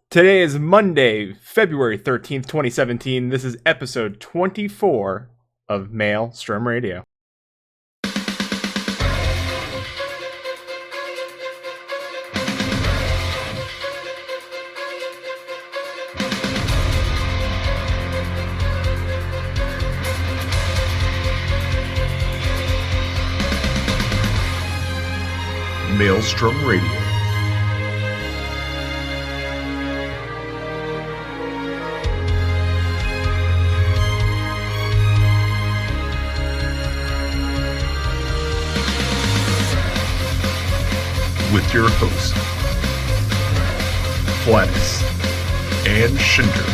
Today is Monday, February 13th, 2017. This is episode 24 of Maelstrom Radio. Maelstrom Radio. With your hosts, Flatus and Shinder.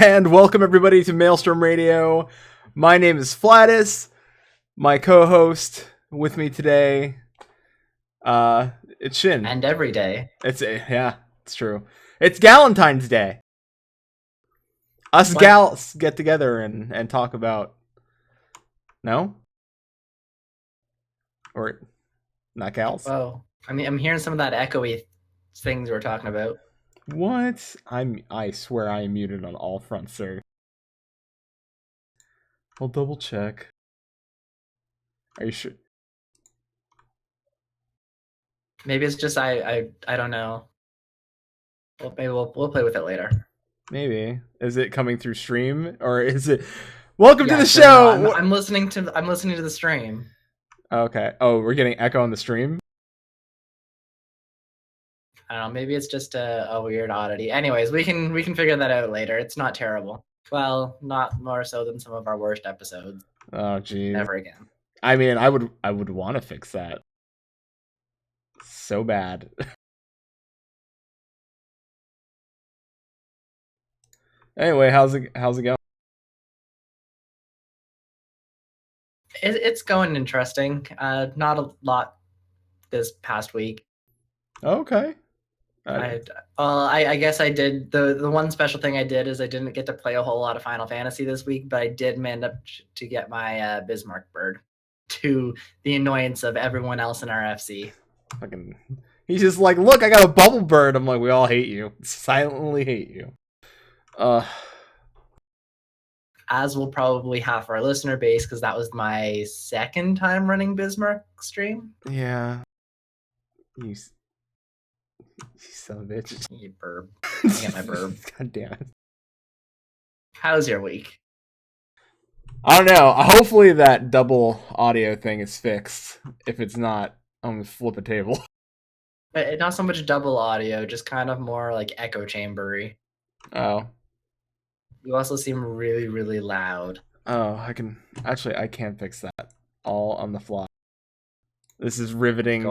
And welcome everybody to Maelstrom Radio. My name is Flatus. My co-host with me today, it's Shin. And every day. It's true. It's Galentine's Day. Us gals get together and talk about. No? Or not gals? Oh, I mean, I'm hearing some of that echoey things we're talking about. What? I swear I am muted on all fronts, sir. I'll double check. Are you sure? Maybe it's just I don't know. Well, maybe we'll play with it later. Maybe. Is it coming through stream or is it? Welcome to the Yes, show. no, I'm listening to the stream. Okay. Oh, we're getting echo on the stream. I don't know. Maybe it's just a weird oddity. Anyways, we can figure that out later. It's not terrible. Well, not more so than some of our worst episodes. Oh, geez. Never again. I mean, I would want to fix that. So bad. Anyway, how's it going? It's going interesting. Not a lot this past week. Okay. I guess I did the one special thing I did is I didn't get to play a whole lot of Final Fantasy this week, but I did end up to get my Bismarck bird, to the annoyance of everyone else in our FC. Fucking, he's just like, look, I got a bubble bird. I'm like, we all hate you, silently hate you. As will probably half our listener base, because that was my second time running Bismarck stream. Yeah. You son of a bitch. You burb. I got my burb. God damn it. How's your week? I don't know. Hopefully that double audio thing is fixed. If it's not, I'm gonna flip a table. Not so much double audio, just kind of more like echo chambery. Oh. You also seem really, really loud. Oh, I can't fix that. All on the fly. This is riveting.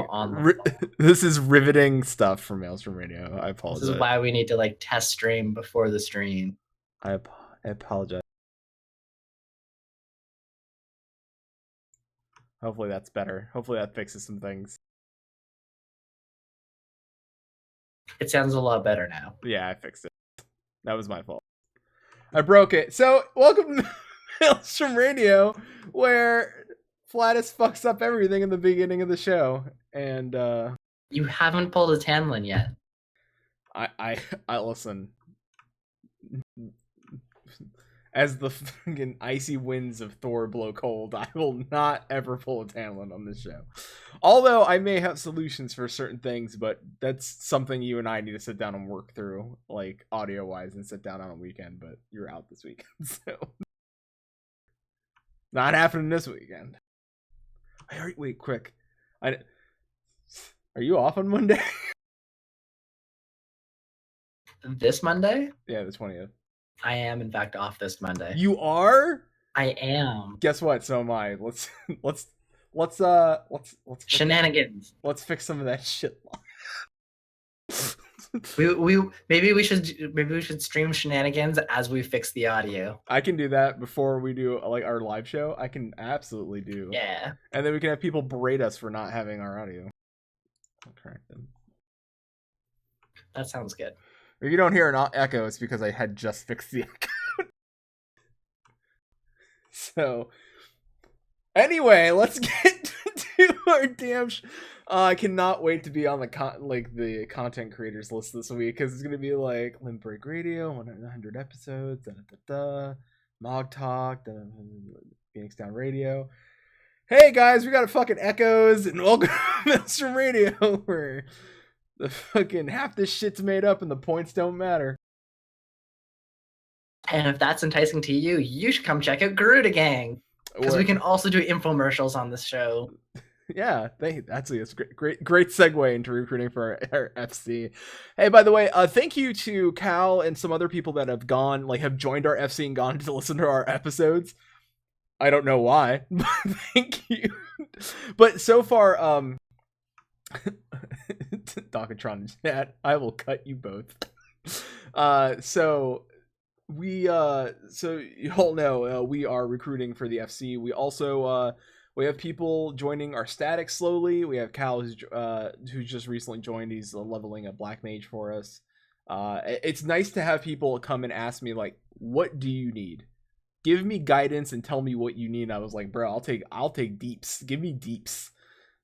This is riveting stuff for Maelstrom Radio. I apologize. This is why we need to like test stream before the stream. I apologize. Hopefully that's better. Hopefully that fixes some things. It sounds a lot better now. Yeah, I fixed it. That was my fault. I broke it. So, welcome to Maelstrom Radio, where Flatus fucks up everything in the beginning of the show. And, you haven't pulled a Tamlin yet. I listen. As the fucking icy winds of Thor blow cold, I will not ever pull a Tamlin on this show. Although I may have solutions for certain things, but that's something you and I need to sit down and work through, like audio-wise, and sit down on a weekend, but you're out this weekend, so... Not happening this weekend. Wait, quick. Are you off on Monday? This Monday? Yeah, the 20th. I am in fact off this Monday. You are? I am. Guess what? So am I. Let's shenanigans. Let's fix some of that shit. Maybe we should stream shenanigans as we fix the audio. I can do that before we do like our live show. I can absolutely do. Yeah. And then we can have people berate us for not having our audio. I'll correct them. That sounds good. If you don't hear an echo, it's because I had just fixed the echo. So, anyway, let's get to our damn. I cannot wait to be on the content creators list this week because it's gonna be like Limp Break Radio, 100 episodes, Mog Talk, Phoenix Down Radio. Hey guys, we got a fucking echoes and welcome to Maelstrom Radio, where the fucking half this shit's made up and the points don't matter. And if that's enticing to you, you should come check out Garuda Gang, because we can also do infomercials on this show. Yeah, that's a great segue into recruiting for our FC. Hey, by the way, thank you to Cal and some other people that have joined our FC and gone to listen to our episodes. I don't know why, but thank you. But so far, Docatron chat, I will cut you both. So you all know we are recruiting for the FC. We also we have people joining our static slowly. We have Cal who's just recently joined. He's leveling a black mage for us. It's nice to have people come and ask me like, what do you need? Give me guidance and tell me what you need. And I was like, bro, I'll take deeps. Give me deeps.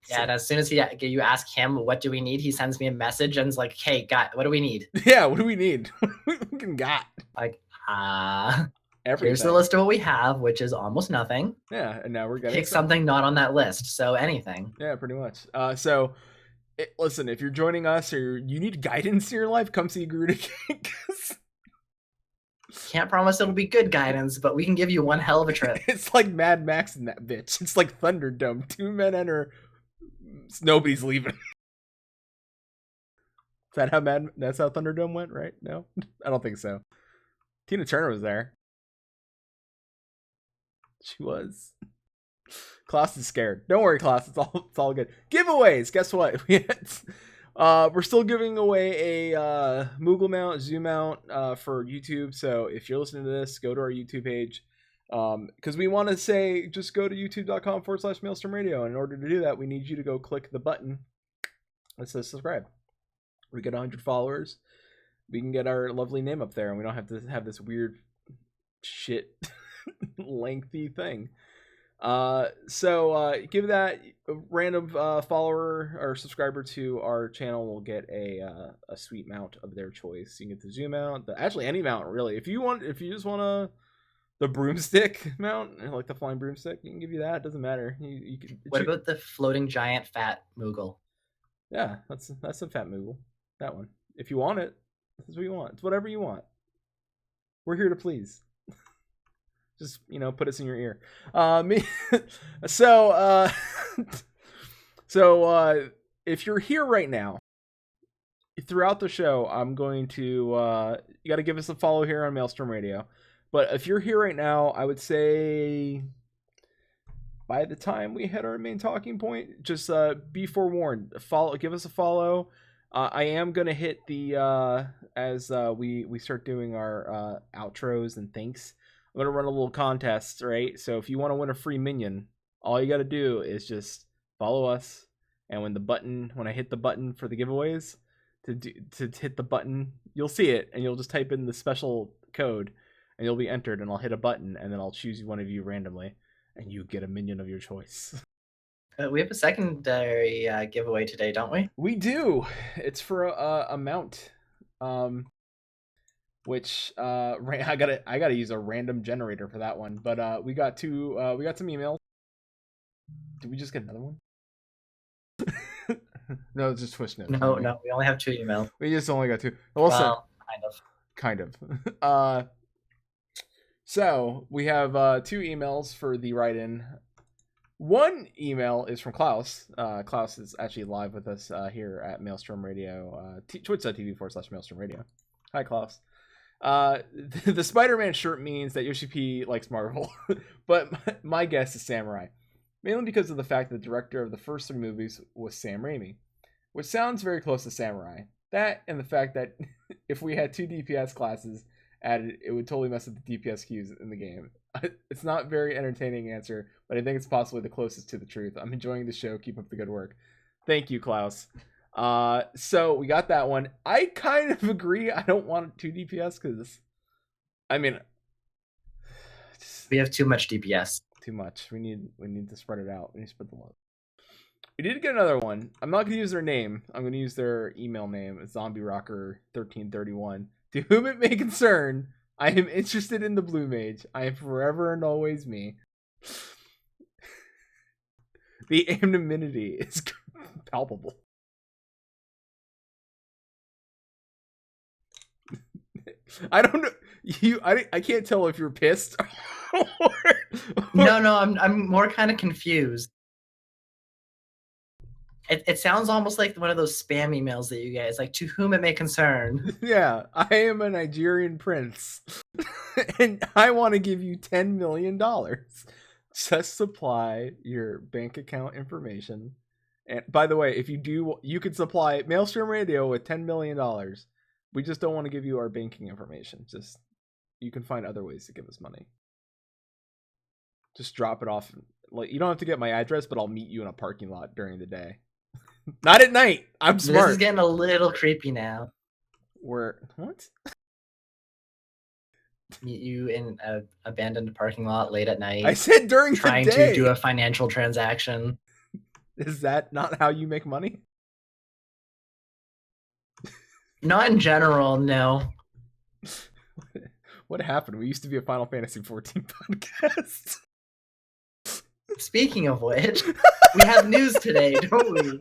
Yeah, and as soon as you ask him, what do we need? He sends me a message and is like, hey, what do we need? Yeah, what do we need? What do we got? Like, everything. Here's the list of what we have, which is almost nothing. Yeah, and now we're getting pick something not on that list. So anything. Yeah, pretty much. Listen, if you're joining us or you need guidance in your life, come see Garuda Gang. Can't promise it'll be good guidance, but we can give you one hell of a trip. It's like Mad Max in that bitch. It's like Thunderdome. 2 men enter. Nobody's leaving. That's how Thunderdome went, right? No? I don't think so. Tina Turner was there. She was. Klaus is scared. Don't worry, Klaus. It's all good. Giveaways. Guess what? We're still giving away a Moogle mount, Zoom mount for YouTube. So if you're listening to this, go to our YouTube page. Because we want to say, just go to youtube.com/Maelstrom Radio. And in order to do that, we need you to go click the button that says subscribe. We get 100 followers. We can get our lovely name up there, and we don't have to have this weird shit lengthy thing. So give that a random follower or subscriber to our channel will get a sweet mount of their choice. You can get the Zoom mount, actually any mount really. If you just want the broomstick mount, like the flying broomstick, you can give you that. It doesn't matter. You can. What about the floating giant fat Moogle? Yeah, that's a fat Moogle. That one. If you want it, that's what you want. It's whatever you want. We're here to please. Just, put us in your ear. So if you're here right now, throughout the show, I'm going to, you got to give us a follow here on Maelstrom Radio. But if you're here right now, I would say by the time we hit our main talking point, just be forewarned. Give us a follow. I am going to hit the, as we start doing our outros and thanks, I'm going to run a little contest, right? So if you want to win a free minion, all you got to do is just follow us. And when I hit the button for the giveaways, to hit the button, you'll see it. And you'll just type in the special code and you'll be entered. And I'll hit a button and then I'll choose one of you randomly. And you get a minion of your choice. We have a secondary giveaway today, don't we? We do. It's for a mount. Which I gotta use a random generator for that one. But we got some emails. Did we just get another one? No, it's just Twitch notes. No, we only have 2 emails. We just only got 2. Well, kind of. So we have 2 emails for the write-in. One email is from Klaus. Klaus is actually live with us here at Maelstrom Radio, twitch.tv/Maelstrom Radio. Hi, Klaus. The Spider-Man shirt means that Yoshi P likes Marvel, but my guess is Samurai, mainly because of the fact that the director of the first 3 movies was Sam Raimi, which sounds very close to Samurai. That and the fact that if we had 2 DPS classes added, it would totally mess up the DPS queues in the game. It's not a very entertaining answer, but I think it's possibly the closest to the truth. I'm enjoying the show. Keep up the good work. Thank you, Klaus. So we got that one. I kind of agree. I don't want 2 DPS because, I mean, We have too much DPS. too much. We need to spread it out. We need to spread the love. We did get another one. I'm not going to use their name. I'm going to use their email name. It's Zombie Rocker 1331. To whom it may concern, I am interested in the Blue Mage. I am forever and always me. The anonymity is palpable. I don't know. I can't tell if you're pissed. No, I'm more kind of confused. It sounds almost like one of those spam emails that you guys like. To whom it may concern. Yeah, I am a Nigerian prince, and I want to give you $10 million. Just supply your bank account information. And by the way, if you do, you could supply Maelstrom Radio with $10 million. We just don't want to give you our banking information. Just, you can find other ways to give us money. Just drop it off. Like, you don't have to get my address, but I'll meet you in a parking lot during the day. Not at night. I'm smart. This is getting a little creepy now. What? Meet you in an abandoned parking lot late at night. I said during the day. Trying to do a financial transaction. Is that not how you make money? Not in general, no. What happened? We used to be a Final Fantasy 14 podcast. Speaking of which, we have news today, don't we?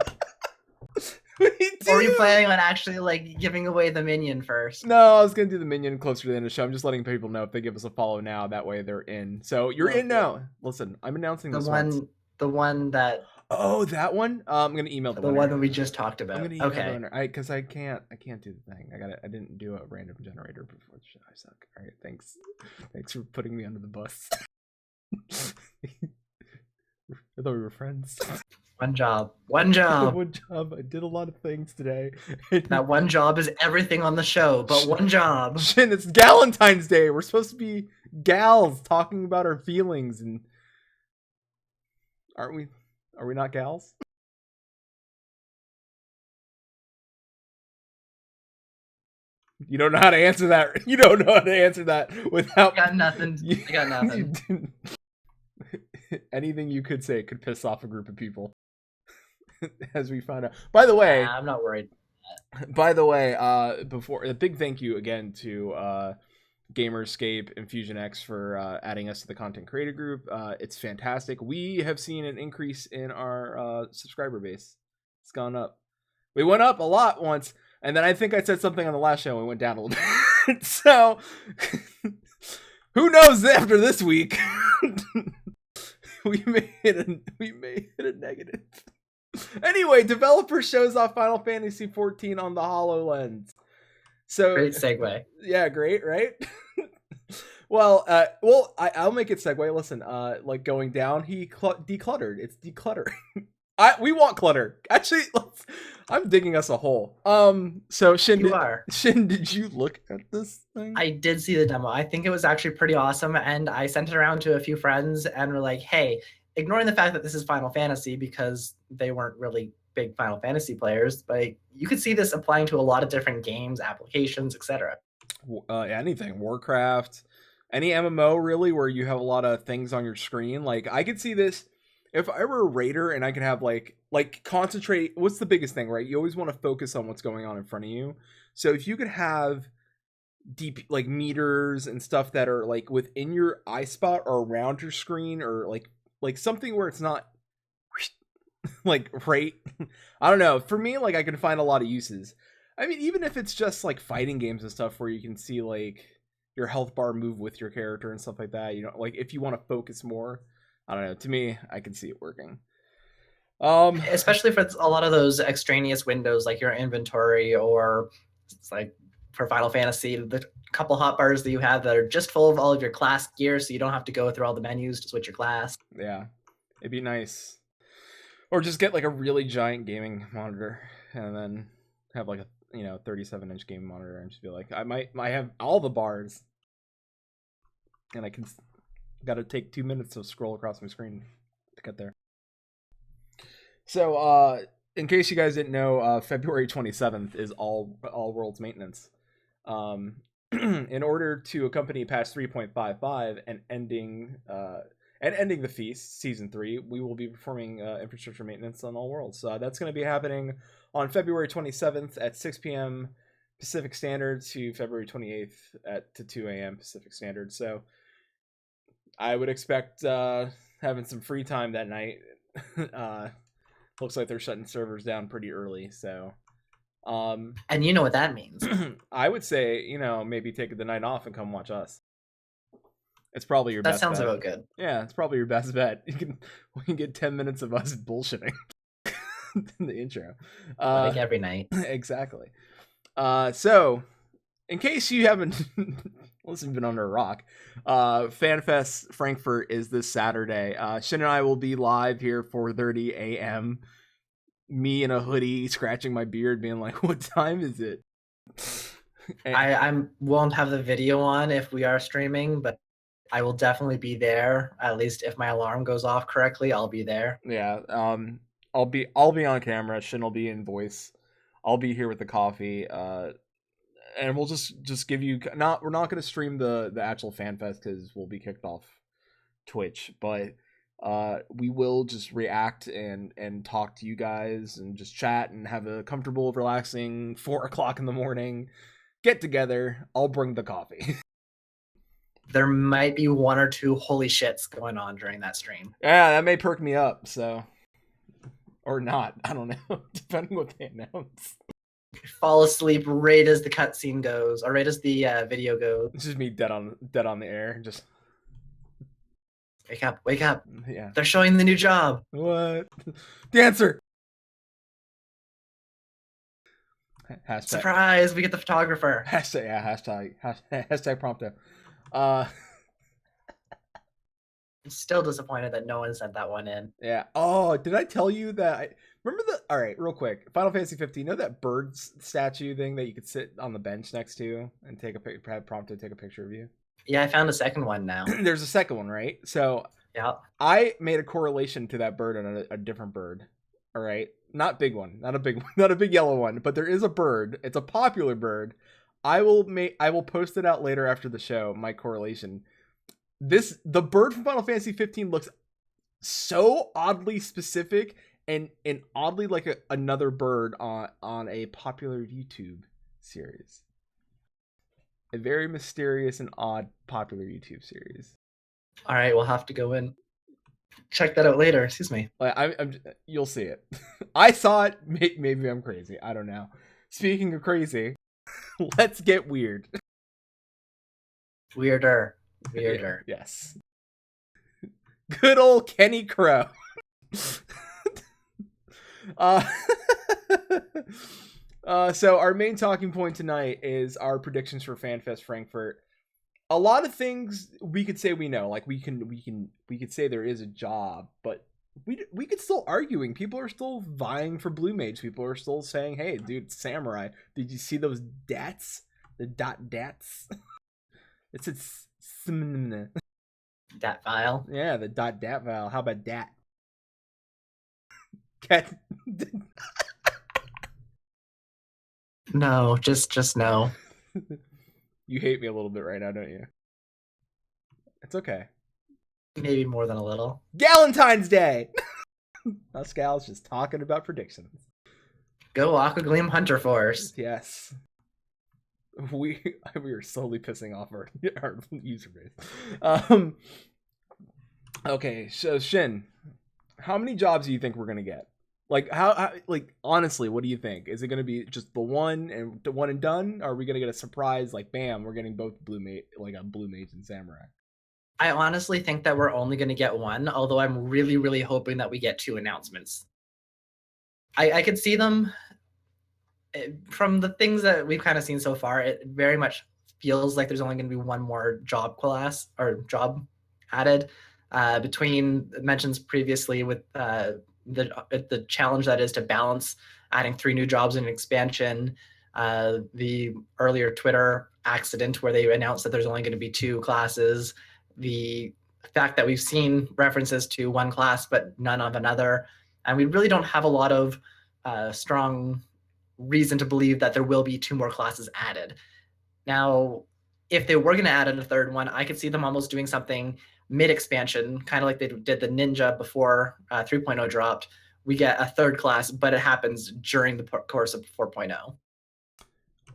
We do. Or are you planning on actually like giving away the minion first? No, I was gonna do the minion closer to the end of the show. I'm just letting people know if they give us a follow now, that way they're in. So you're in now. Listen, I'm announcing The this the one that Oh, that one? I'm gonna email the the winner. one that we just talked about. I'm gonna email the Okay. winner. Because I can't do the thing. I didn't do a random generator before the show. I suck. All right, thanks for putting me under the bus. I thought we were friends. One job. One job. One job. I did a lot of things today. That one job is everything on the show, but one job. Shit, it's Galentine's Day. We're supposed to be gals talking about our feelings, and aren't we? Are we not gals? You don't know how to answer that. You don't know how to answer that without. I got nothing. I got nothing. Anything you could say could piss off a group of people. As we find out. By the way, I'm not worried. Before a big thank you again to Gamerscape and Fusion X for adding us to the content creator group. It's fantastic. We have seen an increase in our subscriber base. It's gone up. We went up a lot once, and then I think I said something on the last show and we went down a little bit. So who knows after this week? we may hit a negative. Anyway, developer shows off Final Fantasy 14 on the HoloLens. So Great segue. Yeah, great, right? Well, I'll make it segue. Listen, like going down, he decluttered. It's decluttering. We want clutter. Actually, I'm digging us a hole. So Shin, did you look at this thing? I did see the demo. I think it was actually pretty awesome, and I sent it around to a few friends, and we're like, "Hey, ignoring the fact that this is Final Fantasy because they weren't really big Final Fantasy players, but you could see this applying to a lot of different games, applications, etc." Anything, Warcraft, any MMO really, where you have a lot of things on your screen. Like I could see this. If I were a raider and I could have like concentrate, what's the biggest thing, right? You always want to focus on what's going on in front of you. So if you could have deep like meters and stuff that are like within your eye spot or around your screen, or like something where it's not like right. I don't know. For me, like I can find a lot of uses. I mean, even if it's just like fighting games and stuff where you can see like your health bar move with your character and stuff like that. You know, like if you want to focus more. I don't know. To me, I can see it working. Especially for a lot of those extraneous windows, like your inventory, or it's like for Final Fantasy, the couple hotbars that you have that are just full of all of your class gear, so you don't have to go through all the menus to switch your class. Yeah, it'd be nice. Or just get like a really giant gaming monitor, and then have like 37-inch gaming monitor and just be like, I have all the bars, and I can got to take 2 minutes to scroll across my screen to get there. So, in case you guys didn't know, February 27th is all world's maintenance. In order to accompany patch 3.55 and ending the feast season 3, we will be performing infrastructure maintenance on all worlds. So that's going to be happening on February 27th at 6 p.m. Pacific Standard to February 28th to 2 a.m. Pacific Standard. So I would expect having some free time that night. Looks like they're shutting servers down pretty early, so and you know what that means. I would say, maybe take the night off and come watch us. It's probably your best bet. That sounds about good. Yeah, it's probably your best bet. We can get 10 minutes of us bullshitting in the intro. Like every night. Exactly. So, in case you haven't been under a rock, FanFest Frankfurt is this Saturday. Shin and I will be live here 4:30 a.m. Me in a hoodie, scratching my beard, being like, "What time is it?" I won't have the video on if we are streaming, but I will definitely be there. At least if my alarm goes off correctly, I'll be there. Yeah. I'll be on camera. Shin will be in voice. I'll be here with the coffee. And we'll just give you we're not going to stream the actual FanFest because we'll be kicked off Twitch, but we will just react and talk to you guys and just chat and have a comfortable, relaxing 4:00 in the morning get together. I'll bring the coffee. There might be 1 or 2 holy shits going on during that stream. Yeah, that may perk me up, so, or not. I don't know, depending what they announce. Fall asleep right as the cutscene goes, or right as the video goes. It's just me dead on the air. Just wake up! Yeah, they're showing the new job. What? Dancer. Hashtag. Surprise! We get the photographer. Hashtag prompto. I'm still disappointed that no one sent that one in. Yeah. Oh, did I tell you that? Remember all right, real quick. Final Fantasy 15. You know that bird statue thing that you could sit on the bench next to and have Prompto take a picture of you? Yeah, I found a second one now. There's a second one, right? So yeah, I made a correlation to that bird and a different bird. All right, not big one, not a big yellow one, but there is a bird. It's a popular bird. I will post it out later after the show. My correlation. The bird from Final Fantasy 15 looks so oddly specific and oddly like another bird on a popular YouTube series. A very mysterious and odd popular YouTube series. All right, we'll have to go in. Check that out later. Excuse me. You'll see it. I saw it. Maybe I'm crazy. I don't know. Speaking of crazy, let's get weird. Weirder. Yes. Good old Kenny Crow. So our main talking point tonight is our predictions for FanFest Frankfurt. A lot of things we could say we know, like we could say there is a job, but we could still arguing. People are still vying for Blue Mage. People are still saying, "Hey, dude, Samurai, did you see those dats? The dats?" It's dat file. Yeah, the dat file. How about dat? Cat. No, just no. You hate me a little bit right now, don't you? It's okay. Maybe more than a little. Galentine's Day! Pascal's just talking about predictions. Go Aqua Gleam Hunter Force. Yes. We are slowly pissing off our user base. Okay, so Shin, how many jobs do you think we're gonna get? Like how honestly, what do you think? Is it gonna be just the one and done? Or are we gonna get a surprise like bam, we're getting both Blue Mage, like a Blue Mage and Samurai? I honestly think that we're only gonna get one, although I'm really, really hoping that we get 2 announcements. I could see them from the things that we've kind of seen so far. It very much feels like there's only going to be one more job class or job added between mentions previously with the challenge that is to balance adding 3 new jobs in an expansion, The earlier Twitter accident where they announced that there's only going to be 2 classes, the fact that we've seen references to one class but none of another, and we really don't have a lot of strong reason to believe that there will be 2 more classes added. Now, if they were going to add in a third one, I could see them almost doing something mid-expansion, kind of like they did the Ninja before 3.0 dropped. We get a third class, but it happens during the course of 4.0.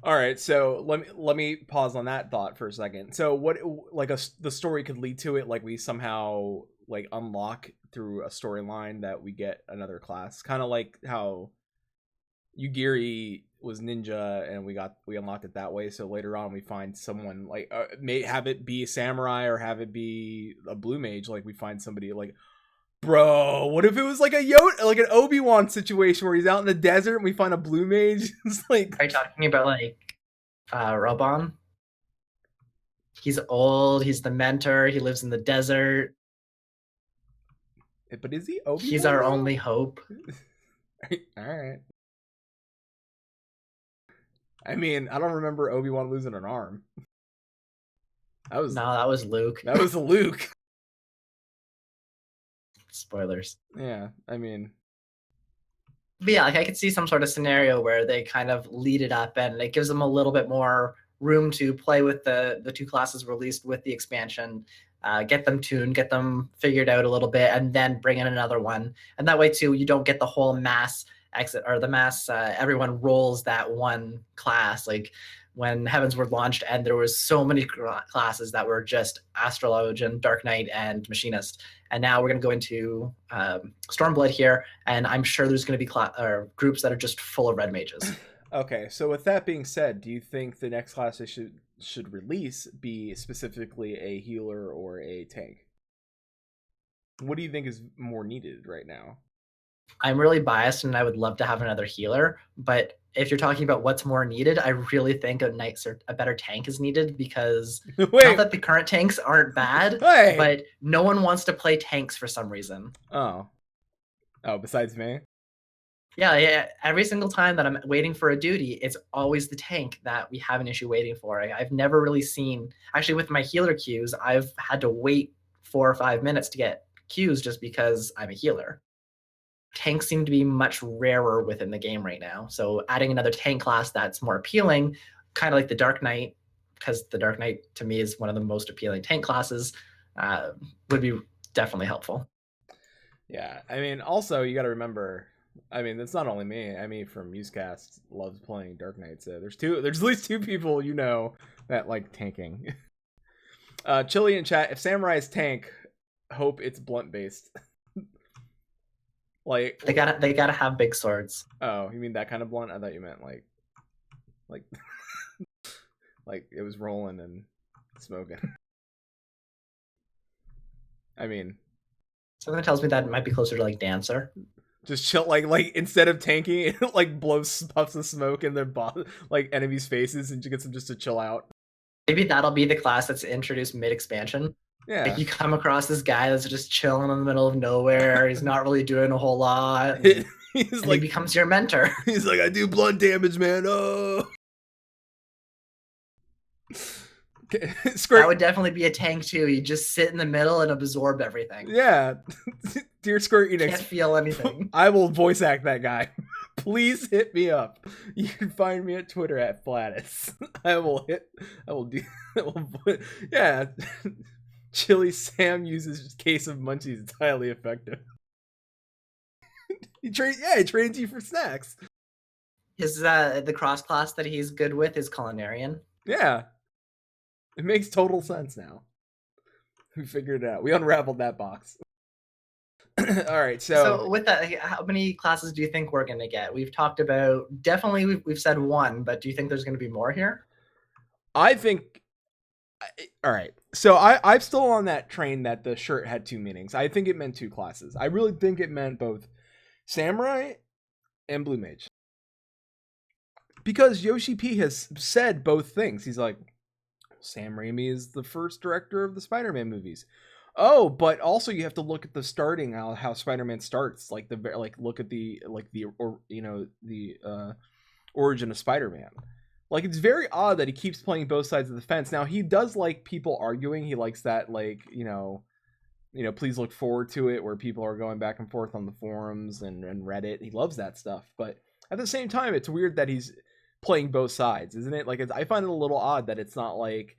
All right, so let me pause on that thought for a second. So what, like, the story could lead to it, like we somehow like unlock through a storyline that we get another class, kind of like how Yugiri was ninja and we unlocked it that way. So later on we find someone like may have it be a samurai or have it be a blue mage. Like we find somebody like, bro, what if it was like like an Obi-Wan situation where he's out in the desert and we find a blue mage? It's like, are you talking about like Robon? He's old, he's the mentor, he lives in the desert. But is he Obi-Wan? He's our only hope. All right. I mean, I don't remember Obi-Wan losing an arm. No, that was Luke. That was Luke. Spoilers. Yeah, I mean. But yeah, like I could see some sort of scenario where they kind of lead it up and it gives them a little bit more room to play with the 2 classes released with the expansion, get them tuned, get them figured out a little bit, and then bring in another one. And that way too, you don't get the whole mass exit or the mass everyone rolls that one class. Like when Heavensward launched and there was so many classes that were just Astrologe and Dark Knight and Machinist, and now we're going to go into Stormblood here, and I'm sure there's going to be groups that are just full of red mages. Okay, so with that being said, do you think the next class they should release be specifically a healer or a tank? What do you think is more needed right now? I'm really biased and I would love to have another healer, but if you're talking about what's more needed, I really think a better tank is needed, because not that the current tanks aren't bad, but no one wants to play tanks for some reason. Oh, besides me? Yeah. Every single time that I'm waiting for a duty, it's always the tank that we have an issue waiting for. I've never really seen, actually with my healer queues, I've had to wait 4 or 5 minutes to get queues just because I'm a healer. Tanks seem to be much rarer within the game right now. So adding another tank class that's more appealing, kind of like the Dark Knight, because the Dark Knight to me is one of the most appealing tank classes, would be definitely helpful. Yeah, I mean, also you got to remember, I mean, it's not only me. I mean, from Musecast loves playing Dark Knight. So there's at least 2 people that like tanking. Chili in chat, if Samurai's tank, hope it's blunt based. Like they gotta have big swords. Oh, you mean that kind of blunt? I thought you meant like like it was rolling and smoking. I mean, something tells me that it might be closer to like Dancer. Just chill, like instead of tanking, it like blows puffs of smoke in their like enemies' faces and gets them just to chill out. Maybe that'll be the class that's introduced mid-expansion. Yeah. Like you come across this guy that's just chilling in the middle of nowhere. He's not really doing a whole lot. And he becomes your mentor. He's like, I do blunt damage, man. Oh. That would definitely be a tank too. You just sit in the middle and absorb everything. Yeah. Dear Square Enix, can't feel anything. I will voice act that guy. Please hit me up. You can find me at Twitter at Flatus. Yeah. Chili Sam uses Case of Munchies. It's highly effective. He trains you for snacks. His the cross class that he's good with is Culinarian. Yeah. It makes total sense now. We figured it out. We unraveled that box. All right, so with that, how many classes do you think we're going to get? We've talked about, definitely we've said 1, but do you think there's going to be more here? I think, all right, so I'm still on that train that the shirt had 2 meanings. I think it meant 2 classes. I really think it meant both Samurai and Blue Mage. Because Yoshi P has said both things. He's like, Sam Raimi is the first director of the Spider-Man movies. Oh, but also you have to look at the starting, how Spider-Man starts, look at the Origin of Spider-Man. Like, it's very odd that he keeps playing both sides of the fence. Now, he does like people arguing. He likes that, like, please look forward to it, where people are going back and forth on the forums and Reddit. He loves that stuff. But at the same time, it's weird that he's playing both sides, isn't it? Like, I find it a little odd that it's not like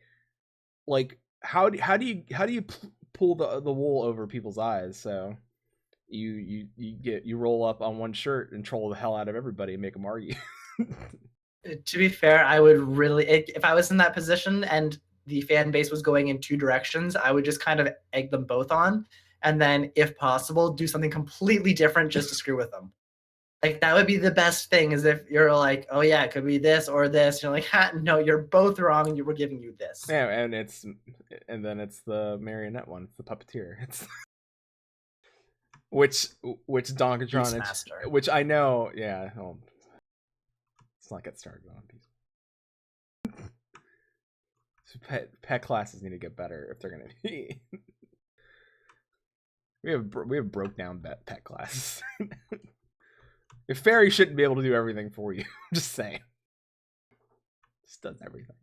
how do you pull the wool over people's eyes? So you roll up on one shirt and troll the hell out of everybody and make them argue. To be fair, I would really, if I was in that position and the fan base was going in two directions, I would just kind of egg them both on, and then, if possible, do something completely different just to screw with them. Like, that would be the best thing, is if you're like, oh yeah, it could be this or this. You're like, no, you're both wrong, and we're giving you this. Yeah, and then it's the marionette one, it's the puppeteer. It's which Donkatron, which I know, yeah. Let's not get started on these. So pet classes need to get better if they're gonna be. we have broke down pet classes. If fairy shouldn't be able to do everything for you, I'm just saying. Just does everything.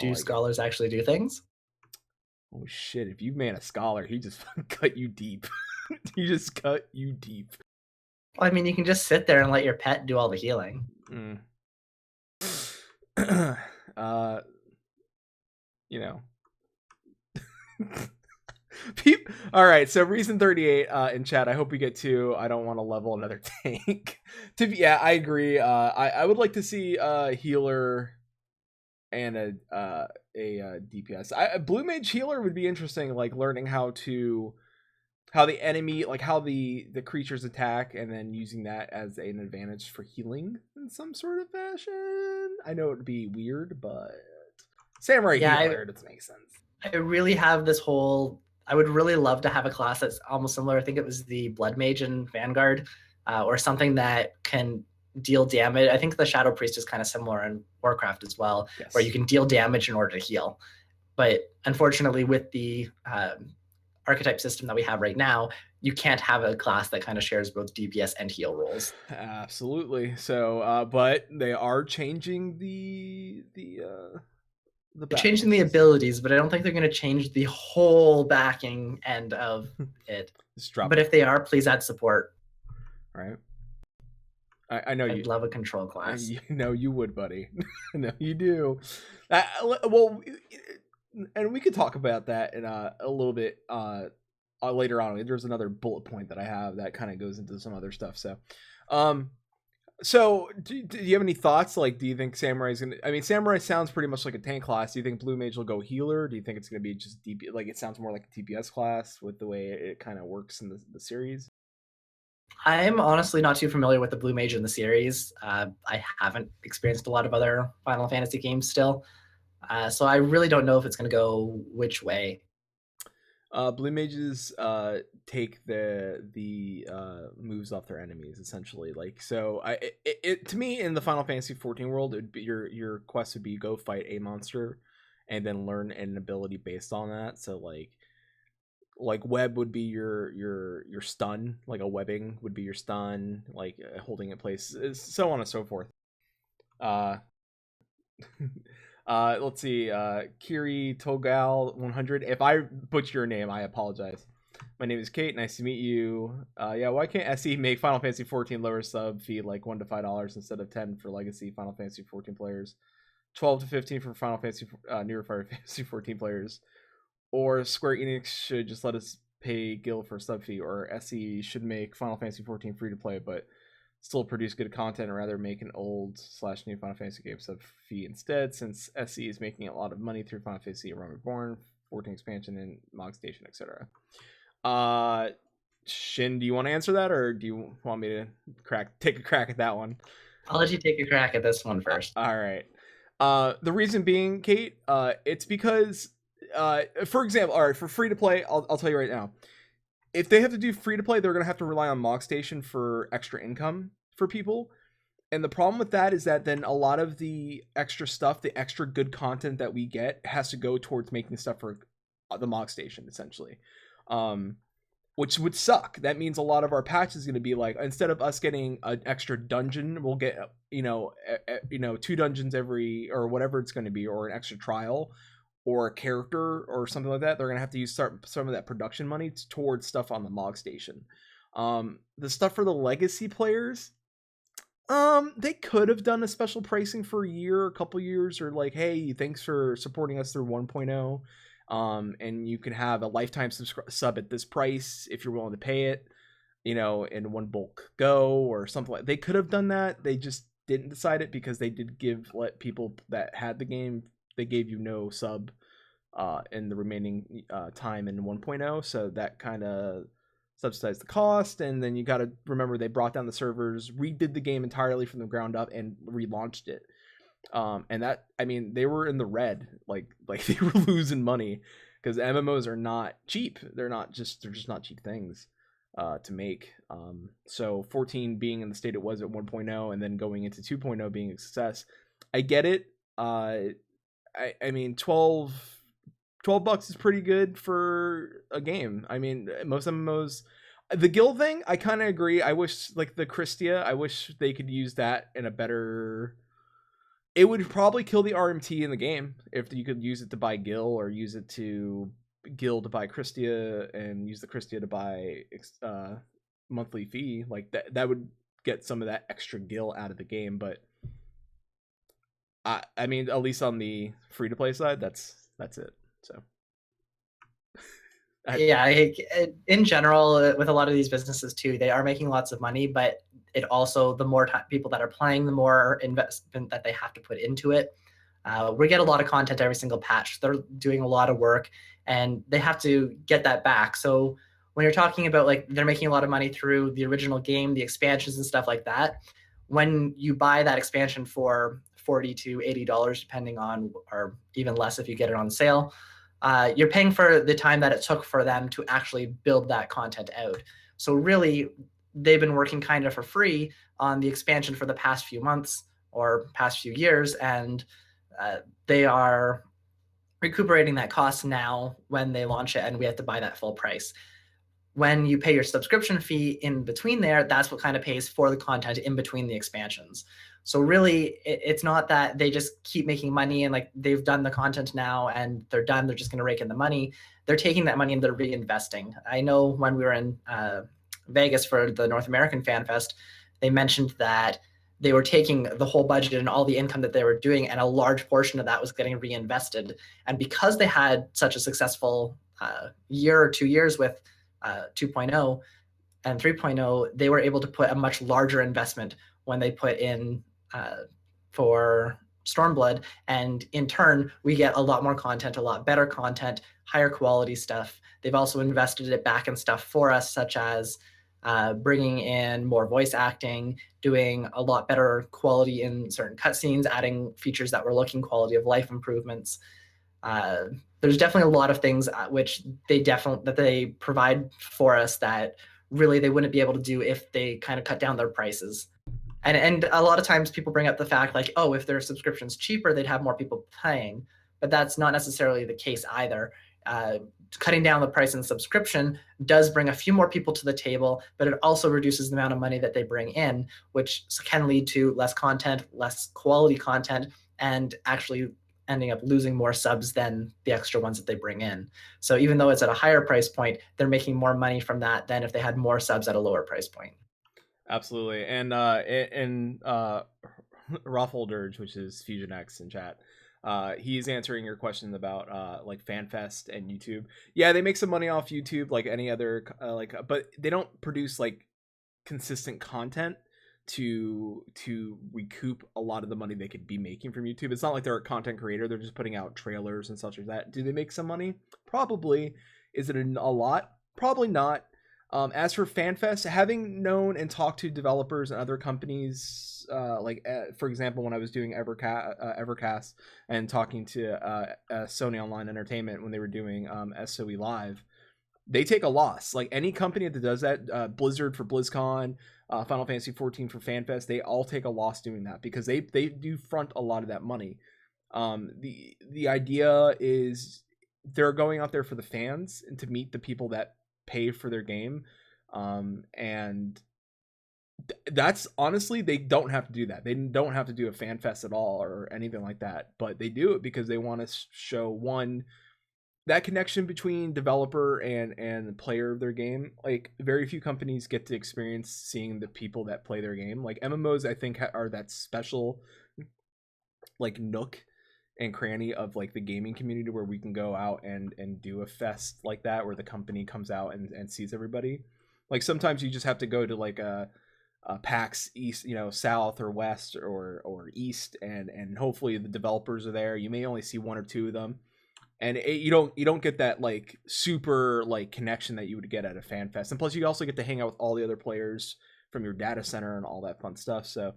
Do scholars actually do things? Oh shit! If you man a scholar, he just cut you deep. He just cut you deep. Well, I mean, you can just sit there and let your pet do all the healing. All right, so Reason 38 in chat. I hope we get to. I don't want to level another tank. I agree. I would like to see a healer and a DPS. Blue Mage healer would be interesting. Like, learning how the enemy, like how the creatures attack, and then using that as an advantage for healing in some sort of fashion. I know it would be weird, but Samurai healer, it makes sense. I really have this whole. I would really love to have a class that's almost similar. I think it was the Blood Mage in Vanguard, or something that can deal damage. I think the Shadow Priest is kind of similar in Warcraft as well, yes, where you can deal damage in order to heal. But unfortunately, with the archetype system that we have right now, you can't have a class that kind of shares both DPS and heal roles. Absolutely. So, but they are changing they're changing the abilities, but I don't think they're going to change the whole backing end of it. But if they are, please add support. Right. I know I'd love a control class. No, you would, buddy. No, you do. Well, and we could talk about that in a little bit later on. There's another bullet point that I have that kind of goes into some other stuff. So, do you have any thoughts? Like, do you think Samurai's gonna? I mean, Samurai sounds pretty much like a tank class. Do you think Blue Mage will go healer? Do you think it's gonna be just DP? Like, it sounds more like a TPS class with the way it kind of works in the series. I'm honestly not too familiar with the Blue Mage in the series. I haven't experienced a lot of other Final Fantasy games still, so I really don't know if it's gonna go which way. Blue Mages take the moves off their enemies, essentially. Like, so to me, in the Final Fantasy 14 world, it would be your quest would be go fight a monster and then learn an ability based on that. So like web would be your stun, like a webbing would be your stun, like holding in place, so on and so forth. Let's see, Kiri Togal 100. If I butcher your name, I apologize. My name is Kate. Nice to meet you. Why can't SE make Final Fantasy 14 lower sub fee, like $1 to $5 instead of 10 for legacy Final Fantasy 14 players, 12 to 15 for Final Fantasy newer Final Fantasy 14 players, or Square Enix should just let us pay Gil for a sub fee, or SE should make Final Fantasy 14 free to play, but still produce good content, or rather make an old/new Final Fantasy game sub fee instead, since SE is making a lot of money through Final Fantasy Realm Reborn, 14 expansion, and Mog Station, etc. Shin, do you want to answer that, or do you want me to take a crack at that one? I'll let you take a crack at this one first. All right. The reason being, Kate, it's because, for example, all right, for free to play, I'll tell you right now, if they have to do free to play, they're going to have to rely on Mog Station for extra income for people. And the problem with that is that then a lot of the extra stuff, the extra good content that we get, has to go towards making stuff for the Mog Station, essentially. which would suck. That means a lot of our patch is going to be like, instead of us getting an extra dungeon, we'll get 2 dungeons every, or whatever it's going to be, or an extra trial or a character or something like that. They're going to have to use some of that production money towards stuff on the Mog Station. The stuff for the legacy players, they could have done a special pricing for a year, a couple years, or like, hey, thanks for supporting us through 1.0. And you can have a lifetime sub at this price if you're willing to pay it, in one bulk go or something like. They could have done that. They just didn't decide it because they did let people that had the game, they gave you no sub in the remaining time in 1.0, so that kind of subsidized the cost. And then you got to remember they brought down the servers, redid the game entirely from the ground up, and relaunched it. And that, I mean, they were in the red, like they were losing money because MMOs are not cheap. They're just not cheap things to make. So 14 being in the state it was at 1.0 and then going into 2.0 being a success, I get it. I mean, $12 is pretty good for a game. I mean, most MMOs, the guild thing, I kind of agree. I wish, like the Christia, I wish they could use that in a better. It would probably kill the RMT in the game if you could use it to buy Gil, or use it to Gil to buy Christia and use the Christia to buy monthly fee. Like that would get some of that extra Gil out of the game. But I mean, at least on the free to play side, that's it. So in general, with a lot of these businesses too, they are making lots of money, but it also, the more people that are playing, the more investment that they have to put into it. We get a lot of content every single patch. They're doing a lot of work and they have to get that back. So when you're talking about like they're making a lot of money through the original game, the expansions and stuff like that, when you buy that expansion for $40 to $80, depending on, or even less if you get it on sale, you're paying for the time that it took for them to actually build that content out. So really, they've been working kind of for free on the expansion for the past few months or past few years, and they are recuperating that cost now when they launch it and we have to buy that full price. When you pay your subscription fee in between there, that's what kind of pays for the content in between the expansions. So really, it's not that they just keep making money and like they've done the content now and they're done, they're just going to rake in the money. They're taking that money and they're reinvesting. I know when we were in Vegas for the North American Fan Fest, they mentioned that they were taking the whole budget and all the income that they were doing, and a large portion of that was getting reinvested. And because they had such a successful year or 2 years with 2.0 and 3.0, they were able to put a much larger investment when they put in for Stormblood. And in turn, we get a lot more content, a lot better content, higher quality stuff. They've also invested it back in stuff for us, such as bringing in more voice acting, doing a lot better quality in certain cutscenes, adding features that we're looking, quality of life improvements. There's definitely a lot of things which they provide for us that really they wouldn't be able to do if they kind of cut down their prices. And a lot of times people bring up the fact like, oh, if their subscription's cheaper, they'd have more people playing. But that's not necessarily the case either. Cutting down the price in subscription does bring a few more people to the table, but it also reduces the amount of money that they bring in, which can lead to less content, less quality content, and actually ending up losing more subs than the extra ones that they bring in. So even though it's at a higher price point, they're making more money from that than if they had more subs at a lower price point. Absolutely. And Raffle Dirge, which is Fusion X in chat, he's answering your question about like FanFest and YouTube. Yeah, they make some money off YouTube like any other but they don't produce like consistent content to recoup a lot of the money they could be making from YouTube. It's not like they're a content creator, they're just putting out trailers and such like that. Do they make some money? Probably. Is it a lot? Probably not. As for FanFest, having known and talked to developers and other companies, for example, when I was doing Evercast and talking to Sony Online Entertainment when they were doing SOE Live, they take a loss. Like any company that does that, Blizzard for BlizzCon, Final Fantasy 14 for FanFest, they all take a loss doing that because they do front a lot of that money. The idea is they're going out there for the fans and to meet the people that pay for their game, and that's honestly, they don't have to do that. They don't have to do a fan fest at all or anything like that, but they do it because they want to show one, that connection between developer and player of their game. Like, very few companies get to experience seeing the people that play their game. Like, MMOs, I think, are that special, like, nook and cranny of like the gaming community where we can go out and do a fest like that, where the company comes out and sees everybody. Like, sometimes you just have to go to like a PAX East, South or West or East, and hopefully the developers are there. You may only see one or two of them, and you don't get that like super like connection that you would get at a fan fest. And plus, you also get to hang out with all the other players from your data center and all that fun stuff. So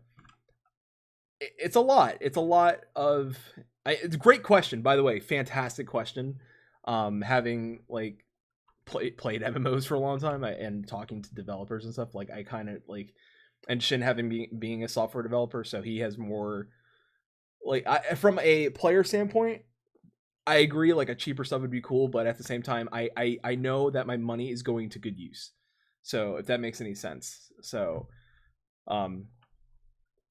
it's a lot. It's a lot of. It's a great question, by the way. Fantastic question. Having like played MMOs for a long time and talking to developers and stuff, like I kind of like. And Shin having being a software developer, so he has more like from a player standpoint, I agree, like a cheaper stuff would be cool, but at the same time, I know that my money is going to good use. So if that makes any sense. So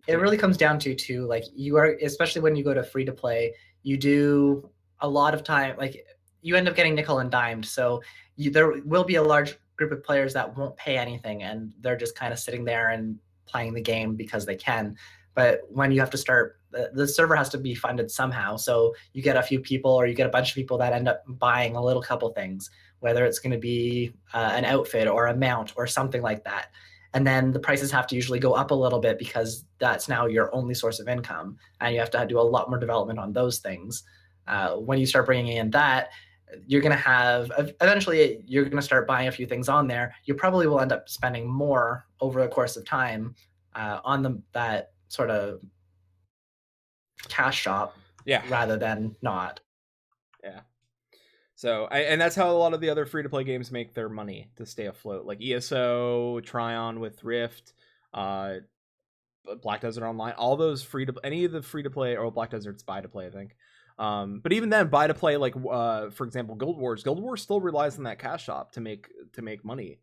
it really comes down to like, you are, especially when you go to free to play, you do a lot of time, like you end up getting nickel and dimed. So there will be a large group of players that won't pay anything, and they're just kind of sitting there and playing the game because they can. But when you have to start, the server has to be funded somehow. So you get a few people, or you get a bunch of people that end up buying a little couple things, whether it's going to be an outfit or a mount or something like that. And then the prices have to usually go up a little bit because that's now your only source of income, and you have to do a lot more development on those things. When you start bringing in that, you're going to have, eventually you're going to start buying a few things on there. You probably will end up spending more over the course of time on that sort of cash shop, rather than not. Yeah. So, and that's how a lot of the other free-to-play games make their money to stay afloat. Like ESO, Tryon with Rift, Black Desert Online, all those any of the free-to-play, or Black Desert's buy-to-play, I think. But even then, buy to play, like for example, Guild Wars still relies on that cash shop to make money.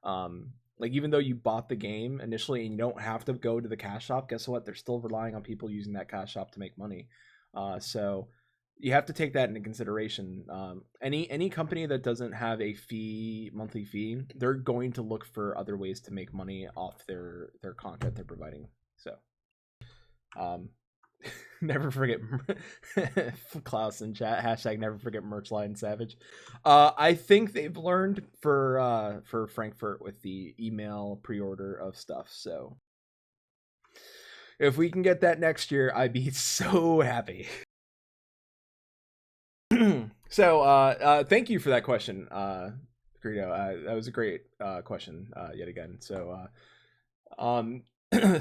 Like, even though you bought the game initially and you don't have to go to the cash shop, guess what? They're still relying on people using that cash shop to make money. So you have to take that into consideration. Any company that doesn't have a monthly fee, they're going to look for other ways to make money off their content they're providing. So never forget Klaus in chat, hashtag never forget Merchline Savage. I think they've learned for Frankfurt with the email pre-order of stuff. So if we can get that next year, I'd be so happy. So thank you for that question, Greedo. That was a great question yet again. So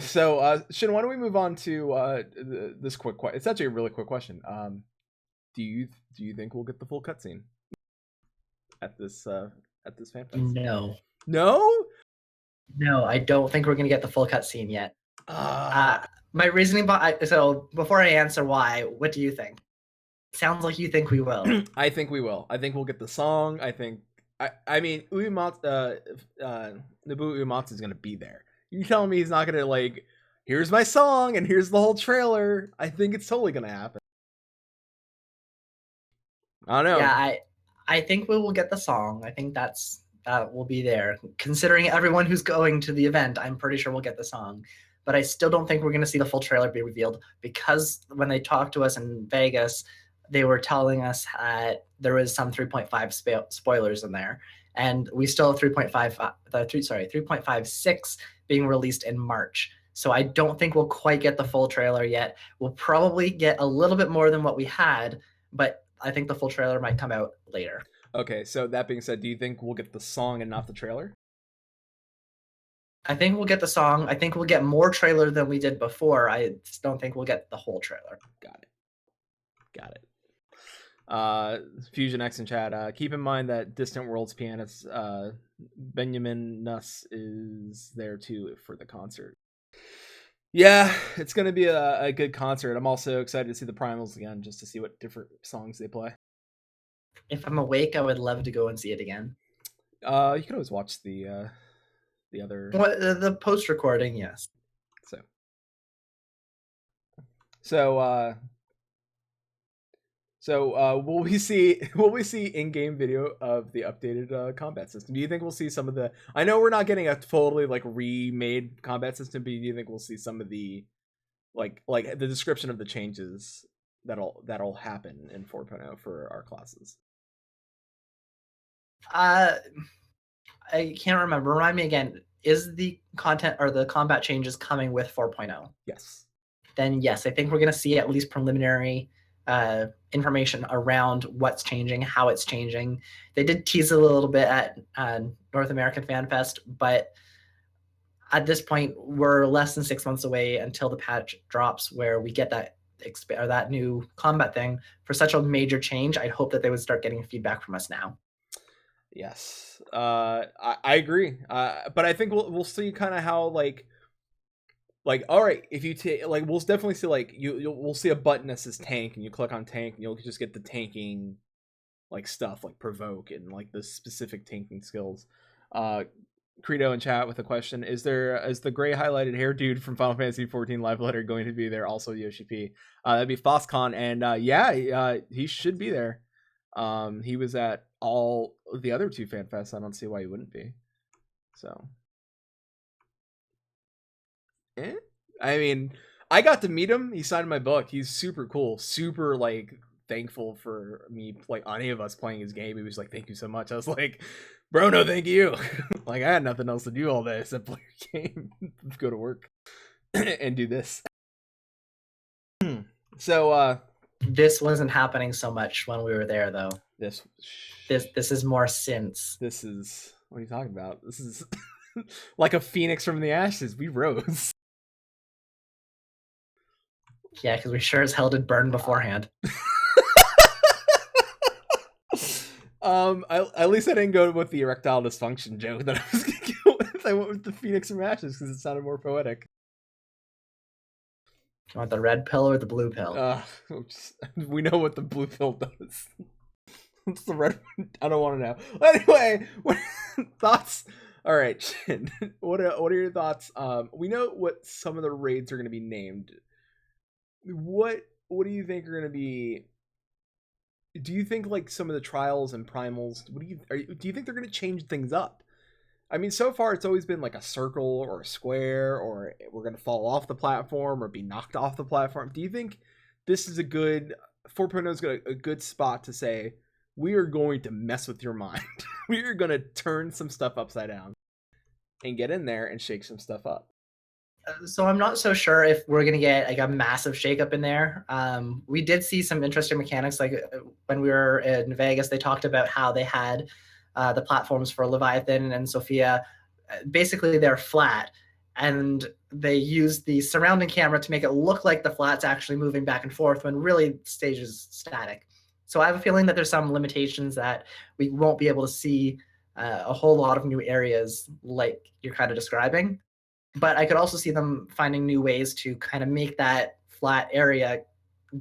so Shin, why don't we move on to this quick question? It's actually a really quick question. Do you think we'll get the full cutscene at this fan fest? No, I don't think we're gonna get the full cutscene yet. My reasoning so before I answer why, what do you think? Sounds like you think we will. I think we will. I think we'll get the song. I mean, Nobuo Uematsu is gonna be there. You telling me he's not gonna, like, here's my song and here's the whole trailer? I think it's totally gonna happen. I don't know. Yeah, I think we will get the song. I think that will be there. Considering everyone who's going to the event, I'm pretty sure we'll get the song. But I still don't think we're gonna see the full trailer be revealed, because when they talked to us in Vegas, they were telling us that there was some 3.5 spoilers in there, and we still have 3.56 being released in March. So I don't think we'll quite get the full trailer yet. We'll probably get a little bit more than what we had, but I think the full trailer might come out later. Okay, so that being said, do you think we'll get the song and not the trailer? I think we'll get the song. I think we'll get more trailer than we did before. I just don't think we'll get the whole trailer. Got it. Fusion X in chat. Keep in mind that Distant Worlds pianist Benjamin Nuss is there too for the concert. Yeah, it's gonna be a good concert. I'm also excited to see the Primals again, just to see what different songs they play. If I'm awake, I would love to go and see it again. You can always watch the other. What the post recording? Yes. So will we see in-game video of the updated combat system? Do you think we'll see some of the? I know we're not getting a totally like remade combat system, but do you think we'll see some of the like the description of the changes that'll happen in 4.0 for our classes? I can't remember. Remind me again. Is the content or the combat changes coming with 4.0? Yes. Then yes, I think we're going to see at least preliminary information around what's changing, how it's changing. They did tease it a little bit at North American Fan Fest, but at this point, we're less than 6 months away until the patch drops where we get that new combat thing. For such a major change, I'd hope that they would start getting feedback from us now. Yes, I agree. But I think we'll see kind of how like all right, if you take like we'll definitely see like we'll see a button that says tank, and you click on tank, and you'll just get the tanking like stuff like provoke and like the specific tanking skills. Credo in chat with a question: Is the gray highlighted hair dude from Final Fantasy 14 Live Letter going to be there? Also Yoshi P. That'd be Foscon, and he should be there. He was at all the other two fan fests. I don't see why he wouldn't be. So, I mean, I got to meet him. He signed my book. He's super cool. Super like thankful for me, like any of us playing his game. He was like, "Thank you so much." I was like, "Bro, no, thank you." Like I had nothing else to do all day except play your game, go to work, and do this. So, this wasn't happening so much when we were there, though. This is more since. This is what are you talking about? This is like a phoenix from the ashes. We rose. Yeah, because we sure as hell did burn beforehand. At least I didn't go with the erectile dysfunction joke that I was gonna go with. I went with the phoenix from ashes because it sounded more poetic. You want the red pill or the blue pill? We know what the blue pill does. What's the red one? I don't want to know. Anyway, thoughts? All right, Shin. What are your thoughts? We know what some of the raids are going to be named. What do you think are going to be? Do you think like some of the trials and primals? Do you think they're going to change things up? I mean, so far it's always been like a circle or a square, or we're going to fall off the platform or be knocked off the platform. Do you think this is a good 4.0 is a good spot to say we are going to mess with your mind? We are going to turn some stuff upside down and get in there and shake some stuff up. So I'm not so sure if we're going to get like a massive shakeup in there. We did see some interesting mechanics. Like when we were in Vegas, they talked about how they had the platforms for Leviathan and Sophia. Basically, they're flat, and they use the surrounding camera to make it look like the flat's actually moving back and forth when really the stage is static. So I have a feeling that there's some limitations that we won't be able to see a whole lot of new areas like you're kind of describing. But I could also see them finding new ways to kind of make that flat area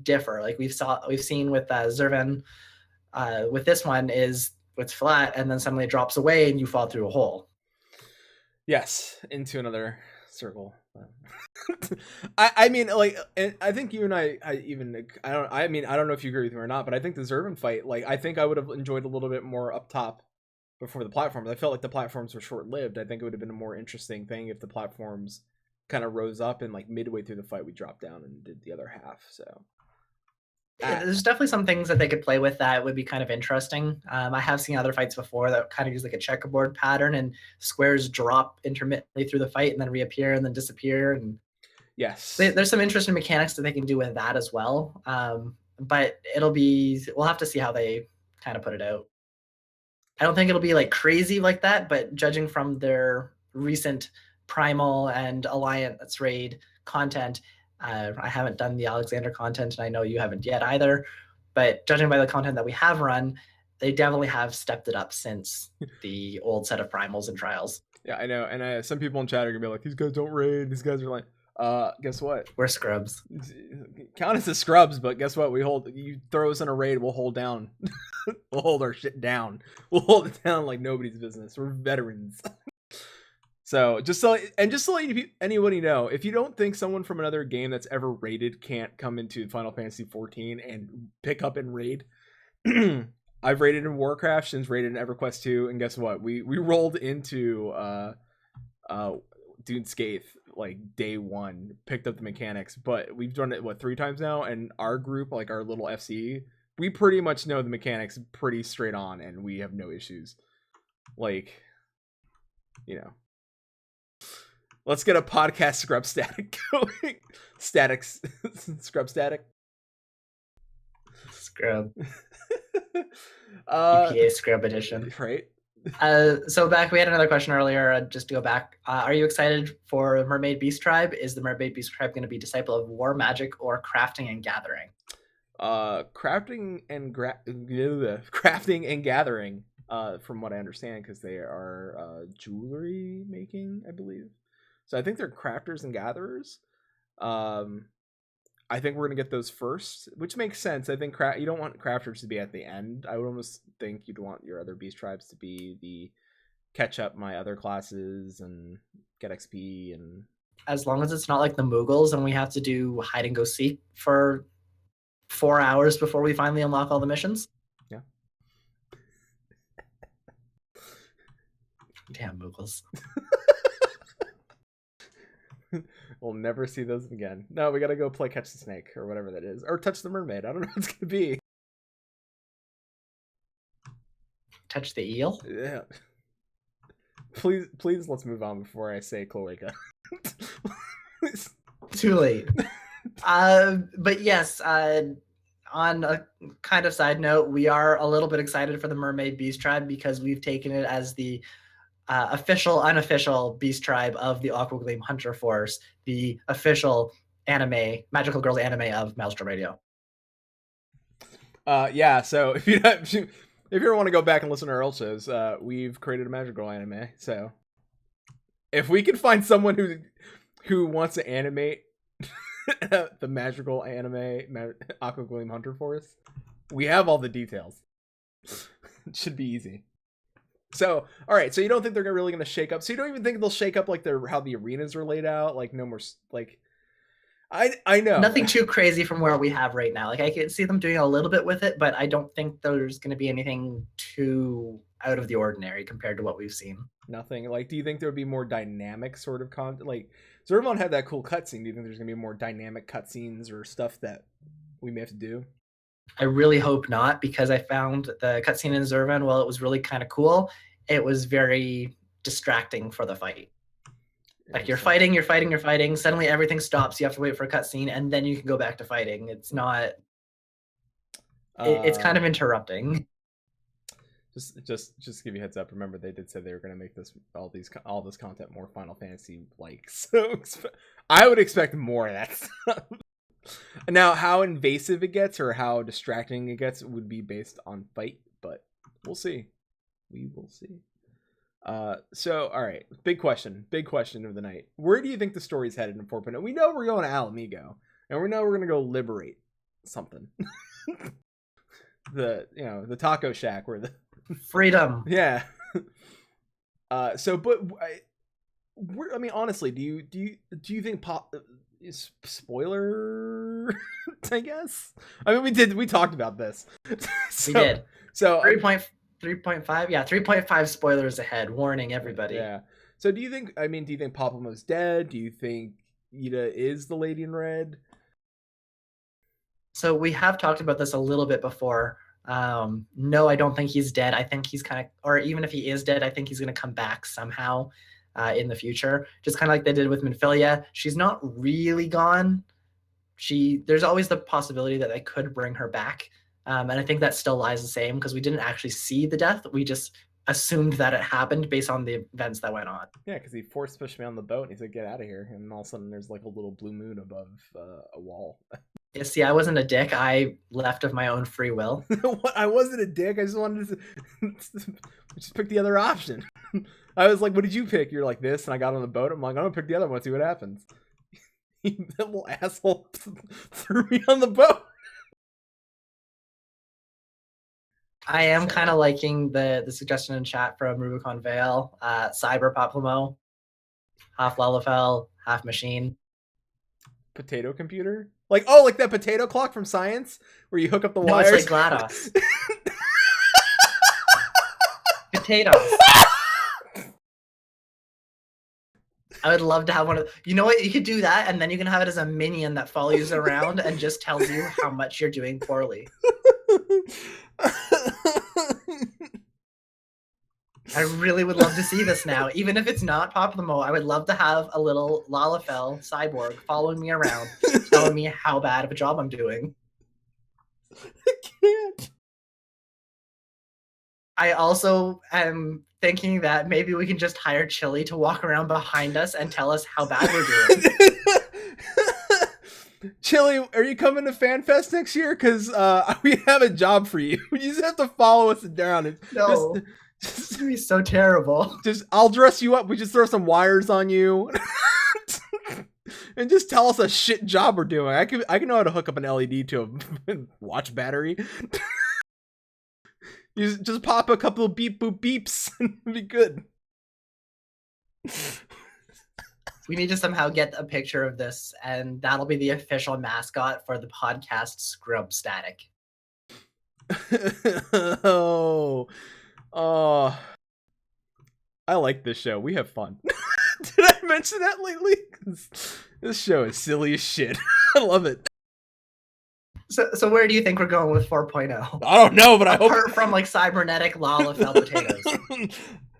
differ. Like we've seen with Zurvan, with this one is it's flat and then suddenly it drops away and you fall through a hole. Yes, into another circle. I mean, like, I think you and I don't know if you agree with me or not, but I think the Zurvan fight, like, I think I would have enjoyed a little bit more up top before the platforms. I felt like the platforms were short-lived. I think it would have been a more interesting thing if the platforms kind of rose up and like midway through the fight we dropped down and did the other half. So yeah, there's definitely some things that they could play with that would be kind of interesting. I have seen other fights before that kind of use like a checkerboard pattern and squares drop intermittently through the fight and then reappear and then disappear. And yes, there's some interesting mechanics that they can do with that as well. But we'll have to see how they kind of put it out. I don't think it'll be like crazy like that, but judging from their recent Primal and Alliance raid content, I haven't done the Alexander content, and I know you haven't yet either. But judging by the content that we have run, they definitely have stepped it up since the old set of Primals and Trials. Yeah, I know. And some people in chat are gonna be like, "These guys don't raid." These guys are like, Guess what? We're scrubs. Count us as scrubs, but guess what? You throw us in a raid, we'll hold down. We'll hold our shit down. We'll hold it down like nobody's business. We're veterans. So just to let anybody know, if you don't think someone from another game that's ever raided can't come into Final Fantasy 14 and pick up and raid, I've raided in Warcraft, Shin's raided in EverQuest 2, and guess what? We rolled into Dune Skaith like day one, picked up the mechanics, but we've done it 3 times now, and our group, like our little FC, we pretty much know the mechanics pretty straight on, and we have no issues. Like, you know. Let's get a podcast scrub static going. Scrub static. Scrub. EPA Scrub Edition. Right. So back, we had another question earlier. Just to go back, are you excited for Mermaid Beast Tribe? Is the Mermaid Beast Tribe going to be Disciple of War, Magic, or Crafting and Gathering? Crafting and gathering. From what I understand, because they are jewelry making, I believe. So I think they're crafters and gatherers. I think we're gonna get those first, which makes sense. I think you don't want crafters to be at the end. I would almost think you'd want your other beast tribes to be the catch up my other classes and get XP, and as long as it's not like the Mughals and we have to do hide and go seek for 4 hours before we finally unlock all the missions. Yeah. Damn Mughals. We'll never see those again. No, we gotta go play Catch the Snake or whatever that is, or Touch the Mermaid. I don't know what it's gonna be. Touch the eel. Yeah. Please, let's move on before I say cloaca. Too late. But yes, on a kind of side note, we are a little bit excited for the Mermaid Beast Tribe because we've taken it as the official, unofficial beast tribe of the Aqua Gleam Hunter Force, the official anime, Magical Girls anime of Maelstrom Radio. Yeah, so if you ever want to go back and listen to our old shows, we've created a Magical Girl anime. So if we can find someone who wants to animate the magical anime Aqua Gleam Hunter Force, we have all the details. It should be easy. So, all right. So you don't think they're really going to shake up? So you don't even think they'll shake up like how the arenas are laid out? Like no more like. I know nothing too crazy from where we have right now. Like I can see them doing a little bit with it, but I don't think there's going to be anything too out of the ordinary compared to what we've seen. Nothing. Like, do you think there would be more dynamic sort of content? Like, Zervon had that cool cutscene. Do you think there's going to be more dynamic cutscenes or stuff that we may have to do? I really hope not, because I found the cutscene in Zervon, while it was really kind of cool, it was very distracting for the fight. Like you're fighting. Suddenly everything stops. You have to wait for a cutscene, and then you can go back to fighting. It's not. It's kind of interrupting. Just give you a heads up. Remember, they did say they were going to make all this content more Final Fantasy like. So I would expect more of that stuff. Now, how invasive it gets or how distracting it gets would be based on fight, but we'll see. We will see. So, all right. Big question of the night. Where do you think the story's headed in 4.0? We know we're going to Alamigo, and we know we're going to go liberate something. The taco shack where the freedom. Yeah. But I mean, honestly, do you think spoiler? I guess. I mean, we talked about this. We did. So 3.5. Yeah, 3.5 spoilers ahead. Warning everybody. Yeah. So do you think Papamo's dead? Do you think Ida is the Lady in Red? So we have talked about this a little bit before. No, I don't think he's dead. I think he's or even if he is dead, I think he's going to come back somehow in the future. Just kind of like they did with Minfilia. She's not really gone. There's always the possibility that they could bring her back. And I think that still lies the same because we didn't actually see the death. We just assumed that it happened based on the events that went on. Yeah, because he force pushed me on the boat and he said, "Get out of here." And all of a sudden there's like a little blue moon above a wall. Yeah, see, I wasn't a dick. I left of my own free will. I wasn't a dick. I just wanted to just pick the other option. I was like, "What did you pick?" You're like, "This," and I got on the boat. I'm like, "I'm gonna pick the other one, see what happens." that little asshole threw me on the boat. I am kind of liking the suggestion in chat from Rubicon Vale. Cyber Poplamo, half Lalafell, half machine. Potato computer? Like, oh, like that potato clock from Science where you hook up the No, wires? it's like GLaDOS. Potatoes. I would love to have one of. You know what? You could do that, and then you can have it as a minion that follows you around and just tells you how much you're doing poorly. I really would love to see this now. Even if it's not Poplamo, I would love to have a little Lalafell cyborg following me around, telling me how bad of a job I'm doing. I can't. I also am thinking that maybe we can just hire Chili to walk around behind us and tell us how bad we're doing. Chili, are you coming to FanFest next year? Because we have a job for you. You just have to follow us around. No, this is gonna be so terrible. Just, I'll dress you up. We just throw some wires on you, and just tell us a shit job we're doing. I can know how to hook up an LED to a watch battery. You just pop a couple of beep boop beeps and it'll be good. We need to somehow get a picture of this, and that'll be the official mascot for the podcast Scrub Static. Oh, I like this show. We have fun. Did I mention that lately? This show is silly as shit. I love it. So where do you think we're going with 4.0? I don't know, but I hope. Apart from like cybernetic Lalafell potatoes.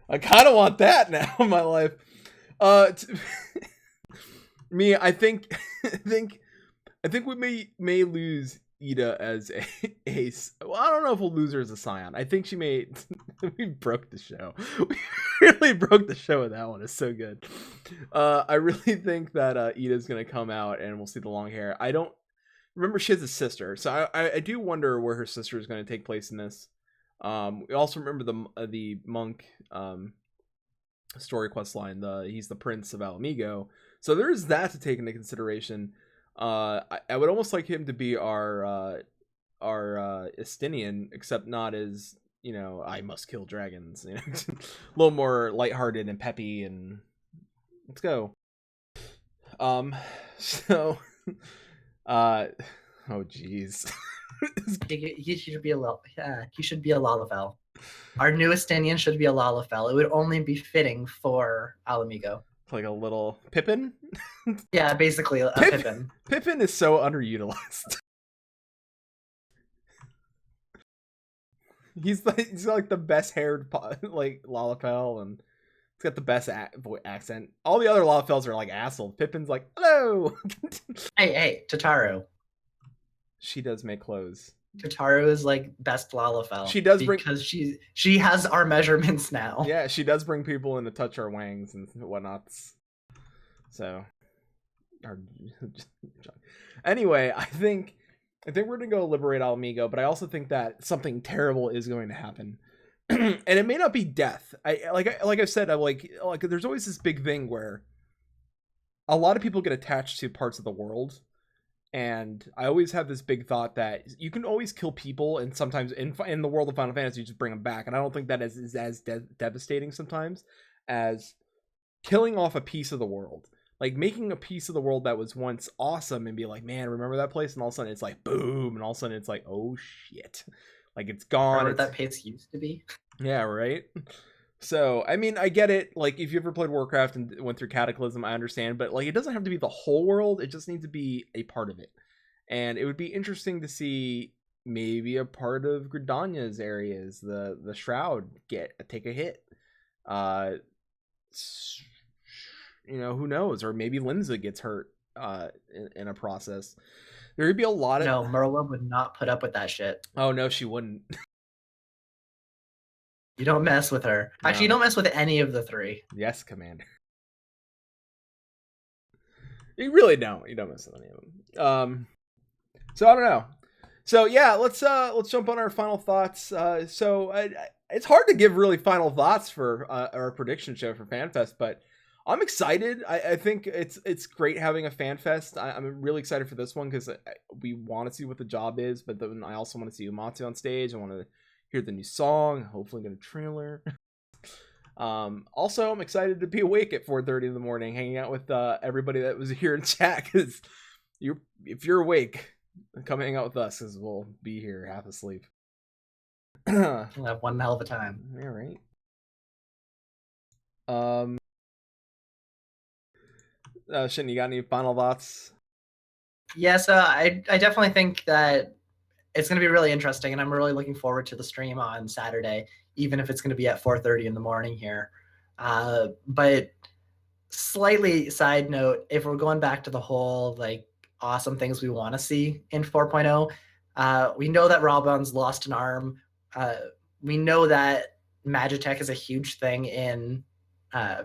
I kind of want that now in my life. Me, I think we may lose Ida as a well, I don't know if we'll lose her as a Scion. I think she may. We broke the show. We really broke the show with that one. It's so good. I really think that Ida's gonna come out and we'll see the long hair. I don't remember she has a sister, so I do wonder where her sister is going to take place in this. We also remember the monk story quest line. He's the prince of Alamigo, so there's that to take into consideration. I would almost like him to be our Estinian, except not as, you know, I must kill dragons. You know, a little more lighthearted and peppy, and let's go. So. Oh jeez. He should be a he should be a Lalafell. Our new Estinian should be a Lalafell. It would only be fitting for Alamigo. Like a little Pippin? Yeah, basically a Pippin. Pippin is so underutilized. He's like the best haired like Lalafell, and he's got the best accent. All the other Lalafells are like assholes. Pippin's like, hello. Hey, Tataru. She does make clothes. Tataru is like best Lalafell. She does bring, because she has our measurements now. Yeah, she does bring people in to touch our wangs and whatnots. So, anyway, I think we're gonna go liberate Alamigo, but I also think that something terrible is going to happen. And it may not be death. Like I said, like there's always this big thing where a lot of people get attached to parts of the world, and I always have this big thought that you can always kill people, and sometimes in the world of Final Fantasy, you just bring them back. And I don't think that is as devastating sometimes as killing off a piece of the world, like making a piece of the world that was once awesome and be like, man, remember that place? And all of a sudden it's like boom, and all of a sudden it's like, oh shit. Like it's gone. Remember what that place used to be? Yeah, right? So, I mean, I get it. Like, if you ever played Warcraft and went through Cataclysm, I understand. But, like, it doesn't have to be the whole world. It just needs to be a part of it. And it would be interesting to see maybe a part of Gridania's areas, the Shroud, take a hit. You know, who knows? Or maybe Linza gets hurt in a process. There would be a lot of... No, Merla would not put up with that shit. Oh, no, she wouldn't. You don't mess with her. No. Actually, you don't mess with any of the three. Yes, Commander. You really don't. You don't mess with any of them. So I don't know. So yeah, let's jump on our final thoughts. It's hard to give really final thoughts for our prediction show for FanFest, but I'm excited. I think it's great having a fan fest. I'm really excited for this one because we want to see what the job is, but then I also want to see Umatsu on stage. I want to hear the new song. Hopefully, get a trailer. Also, I'm excited to be awake at 4:30 in the morning, hanging out with everybody that was here in chat. Because if you're awake, come hang out with us, because we'll be here half asleep. We'll have one hell of a time. All right. Shin, you got any final thoughts? Yes, I definitely think that it's going to be really interesting, and I'm really looking forward to the stream on Saturday, even if it's going to be at 4:30 in the morning here. But slightly side note, if we're going back to the whole like awesome things we want to see in 4.0, we know that Robon's lost an arm. We know that Magitech is a huge thing in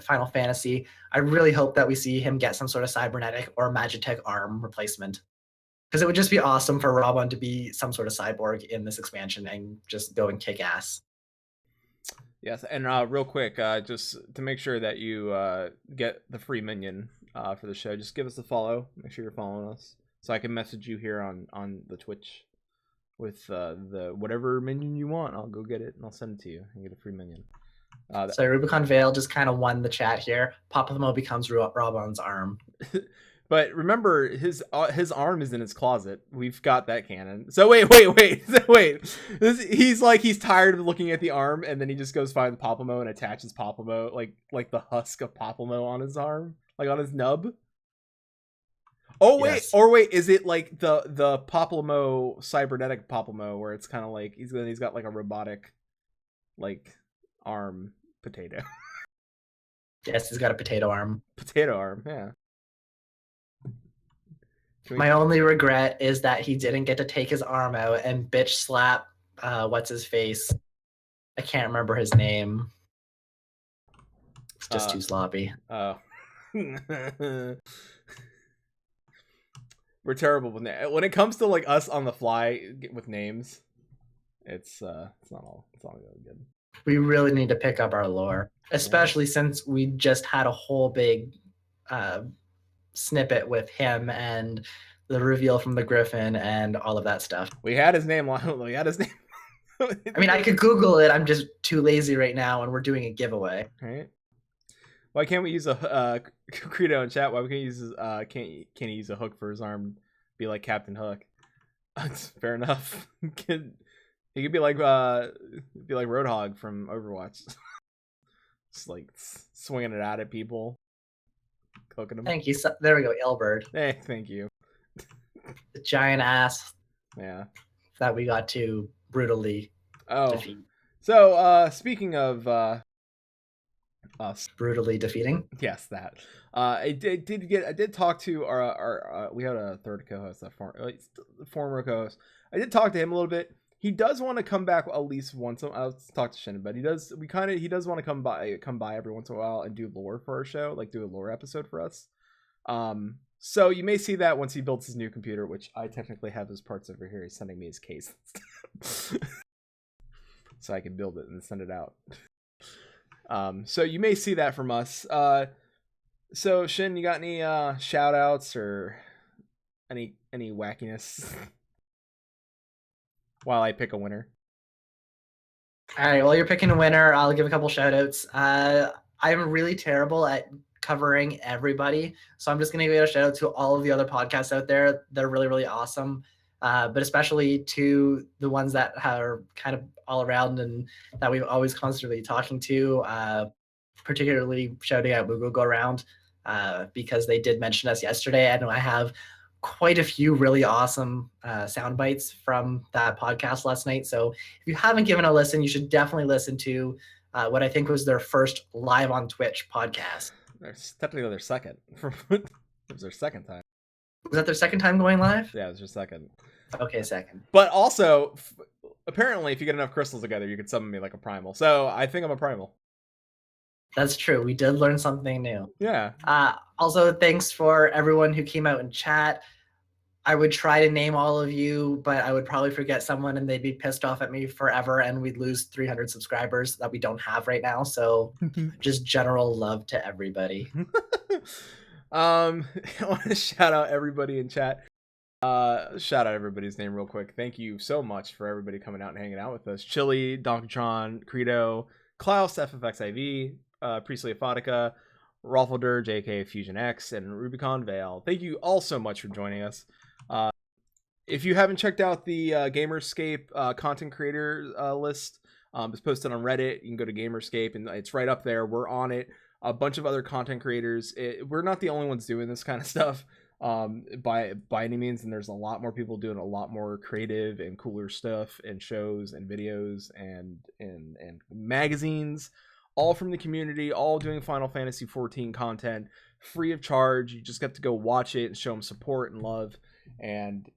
Final Fantasy. I really hope that we see him get some sort of cybernetic or Magitech arm replacement, because it would just be awesome for Robon to be some sort of cyborg in this expansion and just go and kick ass. Yes, and real quick, just to make sure that you get the free minion for the show, just give us a follow. Make sure you're following us, so I can message you here on the Twitch with the whatever minion you want. I'll go get it and I'll send it to you and get a free minion. So Rubicon Vale just kind of won the chat here. Papa becomes Robon's arm. But remember, his arm is in his closet. We've got that canon. So wait. He's tired of looking at the arm, and then he just goes find the Papamote and attaches Papamote, like the husk of Papamote on his arm, like on his nub. Oh wait, yes. Or wait, is it like the Papamote cybernetic Papamote, where it's kind of like he's got like a robotic, like arm potato. Yes, he's got a potato arm. Potato arm, yeah. My only regret is that he didn't get to take his arm out and bitch slap what's his face. I can't remember his name. It's just too sloppy. Oh. We're terrible with when it comes to like us on the fly with names. It's not really good. We really need to pick up our lore, especially since we just had a whole big snippet with him and the reveal from the Griffin and all of that stuff. We had his name. I mean, I could Google it. I'm just too lazy right now, and we're doing a giveaway. All right. Why can't we use a Credo in chat? Why we can't use can't he use a hook for his arm? Be like Captain Hook. Fair enough. He could be like Roadhog from Overwatch. Just like swinging it out at people, cooking them. Thank you. There we go, Elbird. Hey, thank you. The giant ass. Yeah. That we got to brutally defeat. So speaking of us brutally defeating. Yes, that. I did talk to our we had a third co-host, former co-host. I did talk to him a little bit. He does want to come back at least once. I'll talk to Shannon, but he does want to come by every once in a while and do lore for our show, like do a lore episode for us. So you may see that once he builds his new computer, which I technically have his parts over here. He's sending me his case, so I can build it and send it out. So you may see that from us. So Shin, you got any shout outs or any wackiness while I pick a winner? All right, while you're picking a winner, I'll give a couple shout outs. I'm really terrible at covering everybody, so I'm just going to give a shout out to all of the other podcasts out there. They're really, really awesome. But especially to the ones that are kind of all around and that we've always constantly talking to, particularly shouting out Moogle Go Around, because they did mention us yesterday. And I have quite a few really awesome sound bites from that podcast last night. So if you haven't given a listen, you should definitely listen to what I think was their first live on Twitch podcast. Technically their second. It was their second time. Was that their second time going live? Yeah, it was their second. Okay, second. But also, apparently, if you get enough crystals together, you could summon me like a primal. So I think I'm a primal. That's true. We did learn something new. Yeah. Also, thanks for everyone who came out and chat. I would try to name all of you, but I would probably forget someone and they'd be pissed off at me forever and we'd lose 300 subscribers that we don't have right now. So just general love to everybody. I want to shout out everybody in chat. Shout out everybody's name real quick. Thank you so much for everybody coming out and hanging out with us. Chili, Donkeytron, Credo, Klaus, FFXIV, Priestley Aphotica, Rolfalder, JK, Fusion X, and Rubicon Vale. Thank you all so much for joining us. If you haven't checked out the Gamerscape content creator list, it's posted on Reddit. You can go to Gamerscape and it's right up there. We're on it. A bunch of other content creators. We're not the only ones doing this kind of stuff by any means, and there's a lot more people doing a lot more creative and cooler stuff and shows and videos and magazines, all from the community, all doing Final Fantasy 14 content free of charge. You just get to go watch it and show them support and love. And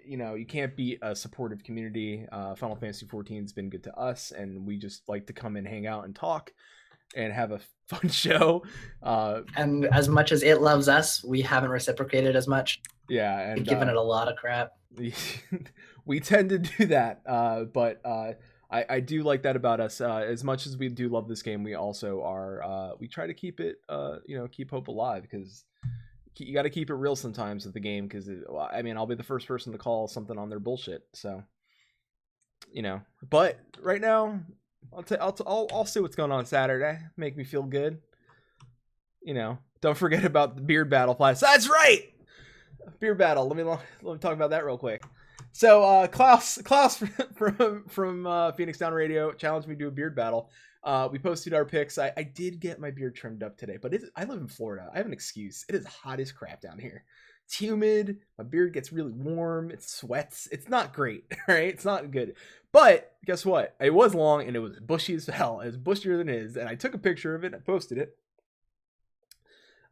you can't beat a supportive community. Final Fantasy 14 has been good to us, and we just like to come and hang out and talk and have a fun show. And as much as it loves us, we haven't reciprocated as much. Yeah, and we've given it a lot of crap. We tend to do that, but I do like that about us. As much as we do love this game, we also are we try to keep it keep hope alive, because you got to keep it real sometimes with the game, because I'll be the first person to call something on their bullshit. So but right now I'll see what's going on Saturday. Make me feel good. Don't forget about the beard battle class. That's right, beard battle. Let me talk about that real quick. So Klaus from Phoenix Down Radio challenged me to do a beard battle. We posted our pics. I did get my beard trimmed up today, but I live in Florida. I have an excuse. It is hot as crap down here. It's humid. My beard gets really warm. It sweats. It's not great, right? It's not good. But guess what? It was long and it was bushy as hell. It was bushier than his. And I took a picture of it. I posted it.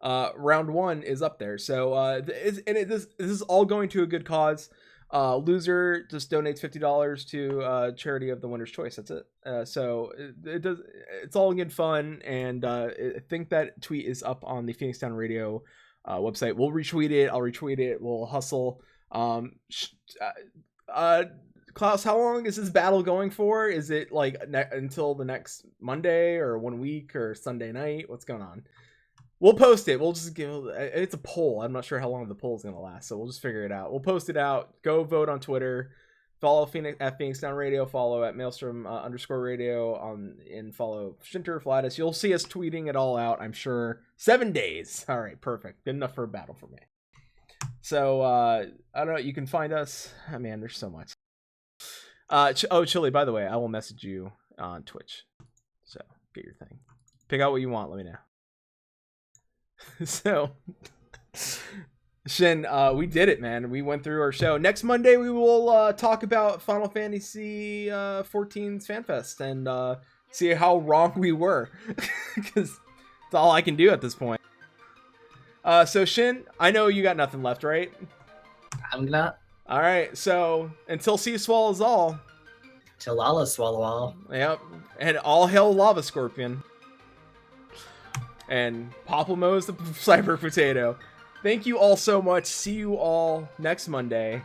Round 1 is up there. So this is all going to a good cause. Loser just donates $50 to charity of the winner's choice. That's it. So it's all good fun. And I think that tweet is up on the Phoenix Down Radio website. We'll retweet it. I'll retweet it. We'll hustle. Klaus, how long is this battle going for? Is it like until the next Monday or 1 week or Sunday night? What's going on? We'll post it. We'll just it's a poll. I'm not sure how long the poll is going to last, so we'll just figure it out. We'll post it out. Go vote on Twitter. Follow Phoenix Down Radio. Follow at Maelstrom _radio and follow Shinter Flatus. You'll see us tweeting it all out, I'm sure. 7 days. All right, perfect. Good enough for a battle for me. So I don't know. You can find us. Oh, man, there's so much. Chili, by the way, I will message you on Twitch. So get your thing. Pick out what you want. Let me know. So Shin, we did it, man. We went through our show. Next Monday we will talk about Final Fantasy 14's FanFest and see how wrong we were, because it's all I can do at this point. So Shin, I know you got nothing left, right? I'm not. All right, so until sea swallows all, till Allah swallow all. Yep, and all hail Lava Scorpion. And Papamo's the Cyber Potato. Thank you all so much. See you all next Monday.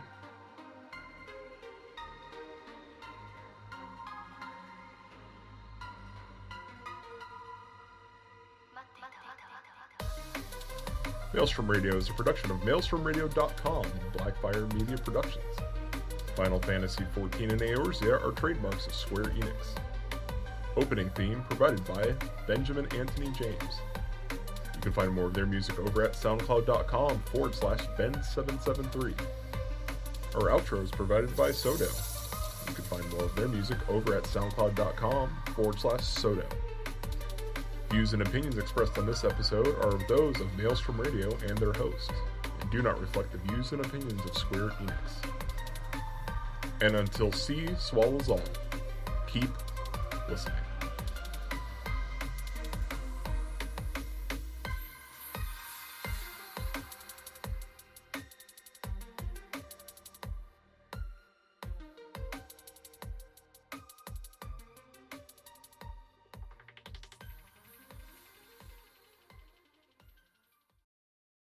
Maelstrom Radio is a production of MaelstromRadio.com and Blackfire Media Productions. Final Fantasy XIV and Eorzea are trademarks of Square Enix. Opening theme provided by Benjamin Anthony James. You can find more of their music over at SoundCloud.com/Ben773. Our outro is provided by Sodo. You can find more of their music over at SoundCloud.com/Sodo. Views and opinions expressed on this episode are those of Maelstrom Radio and their hosts, and do not reflect the views and opinions of Square Enix. And until sea swallows all, keep listening.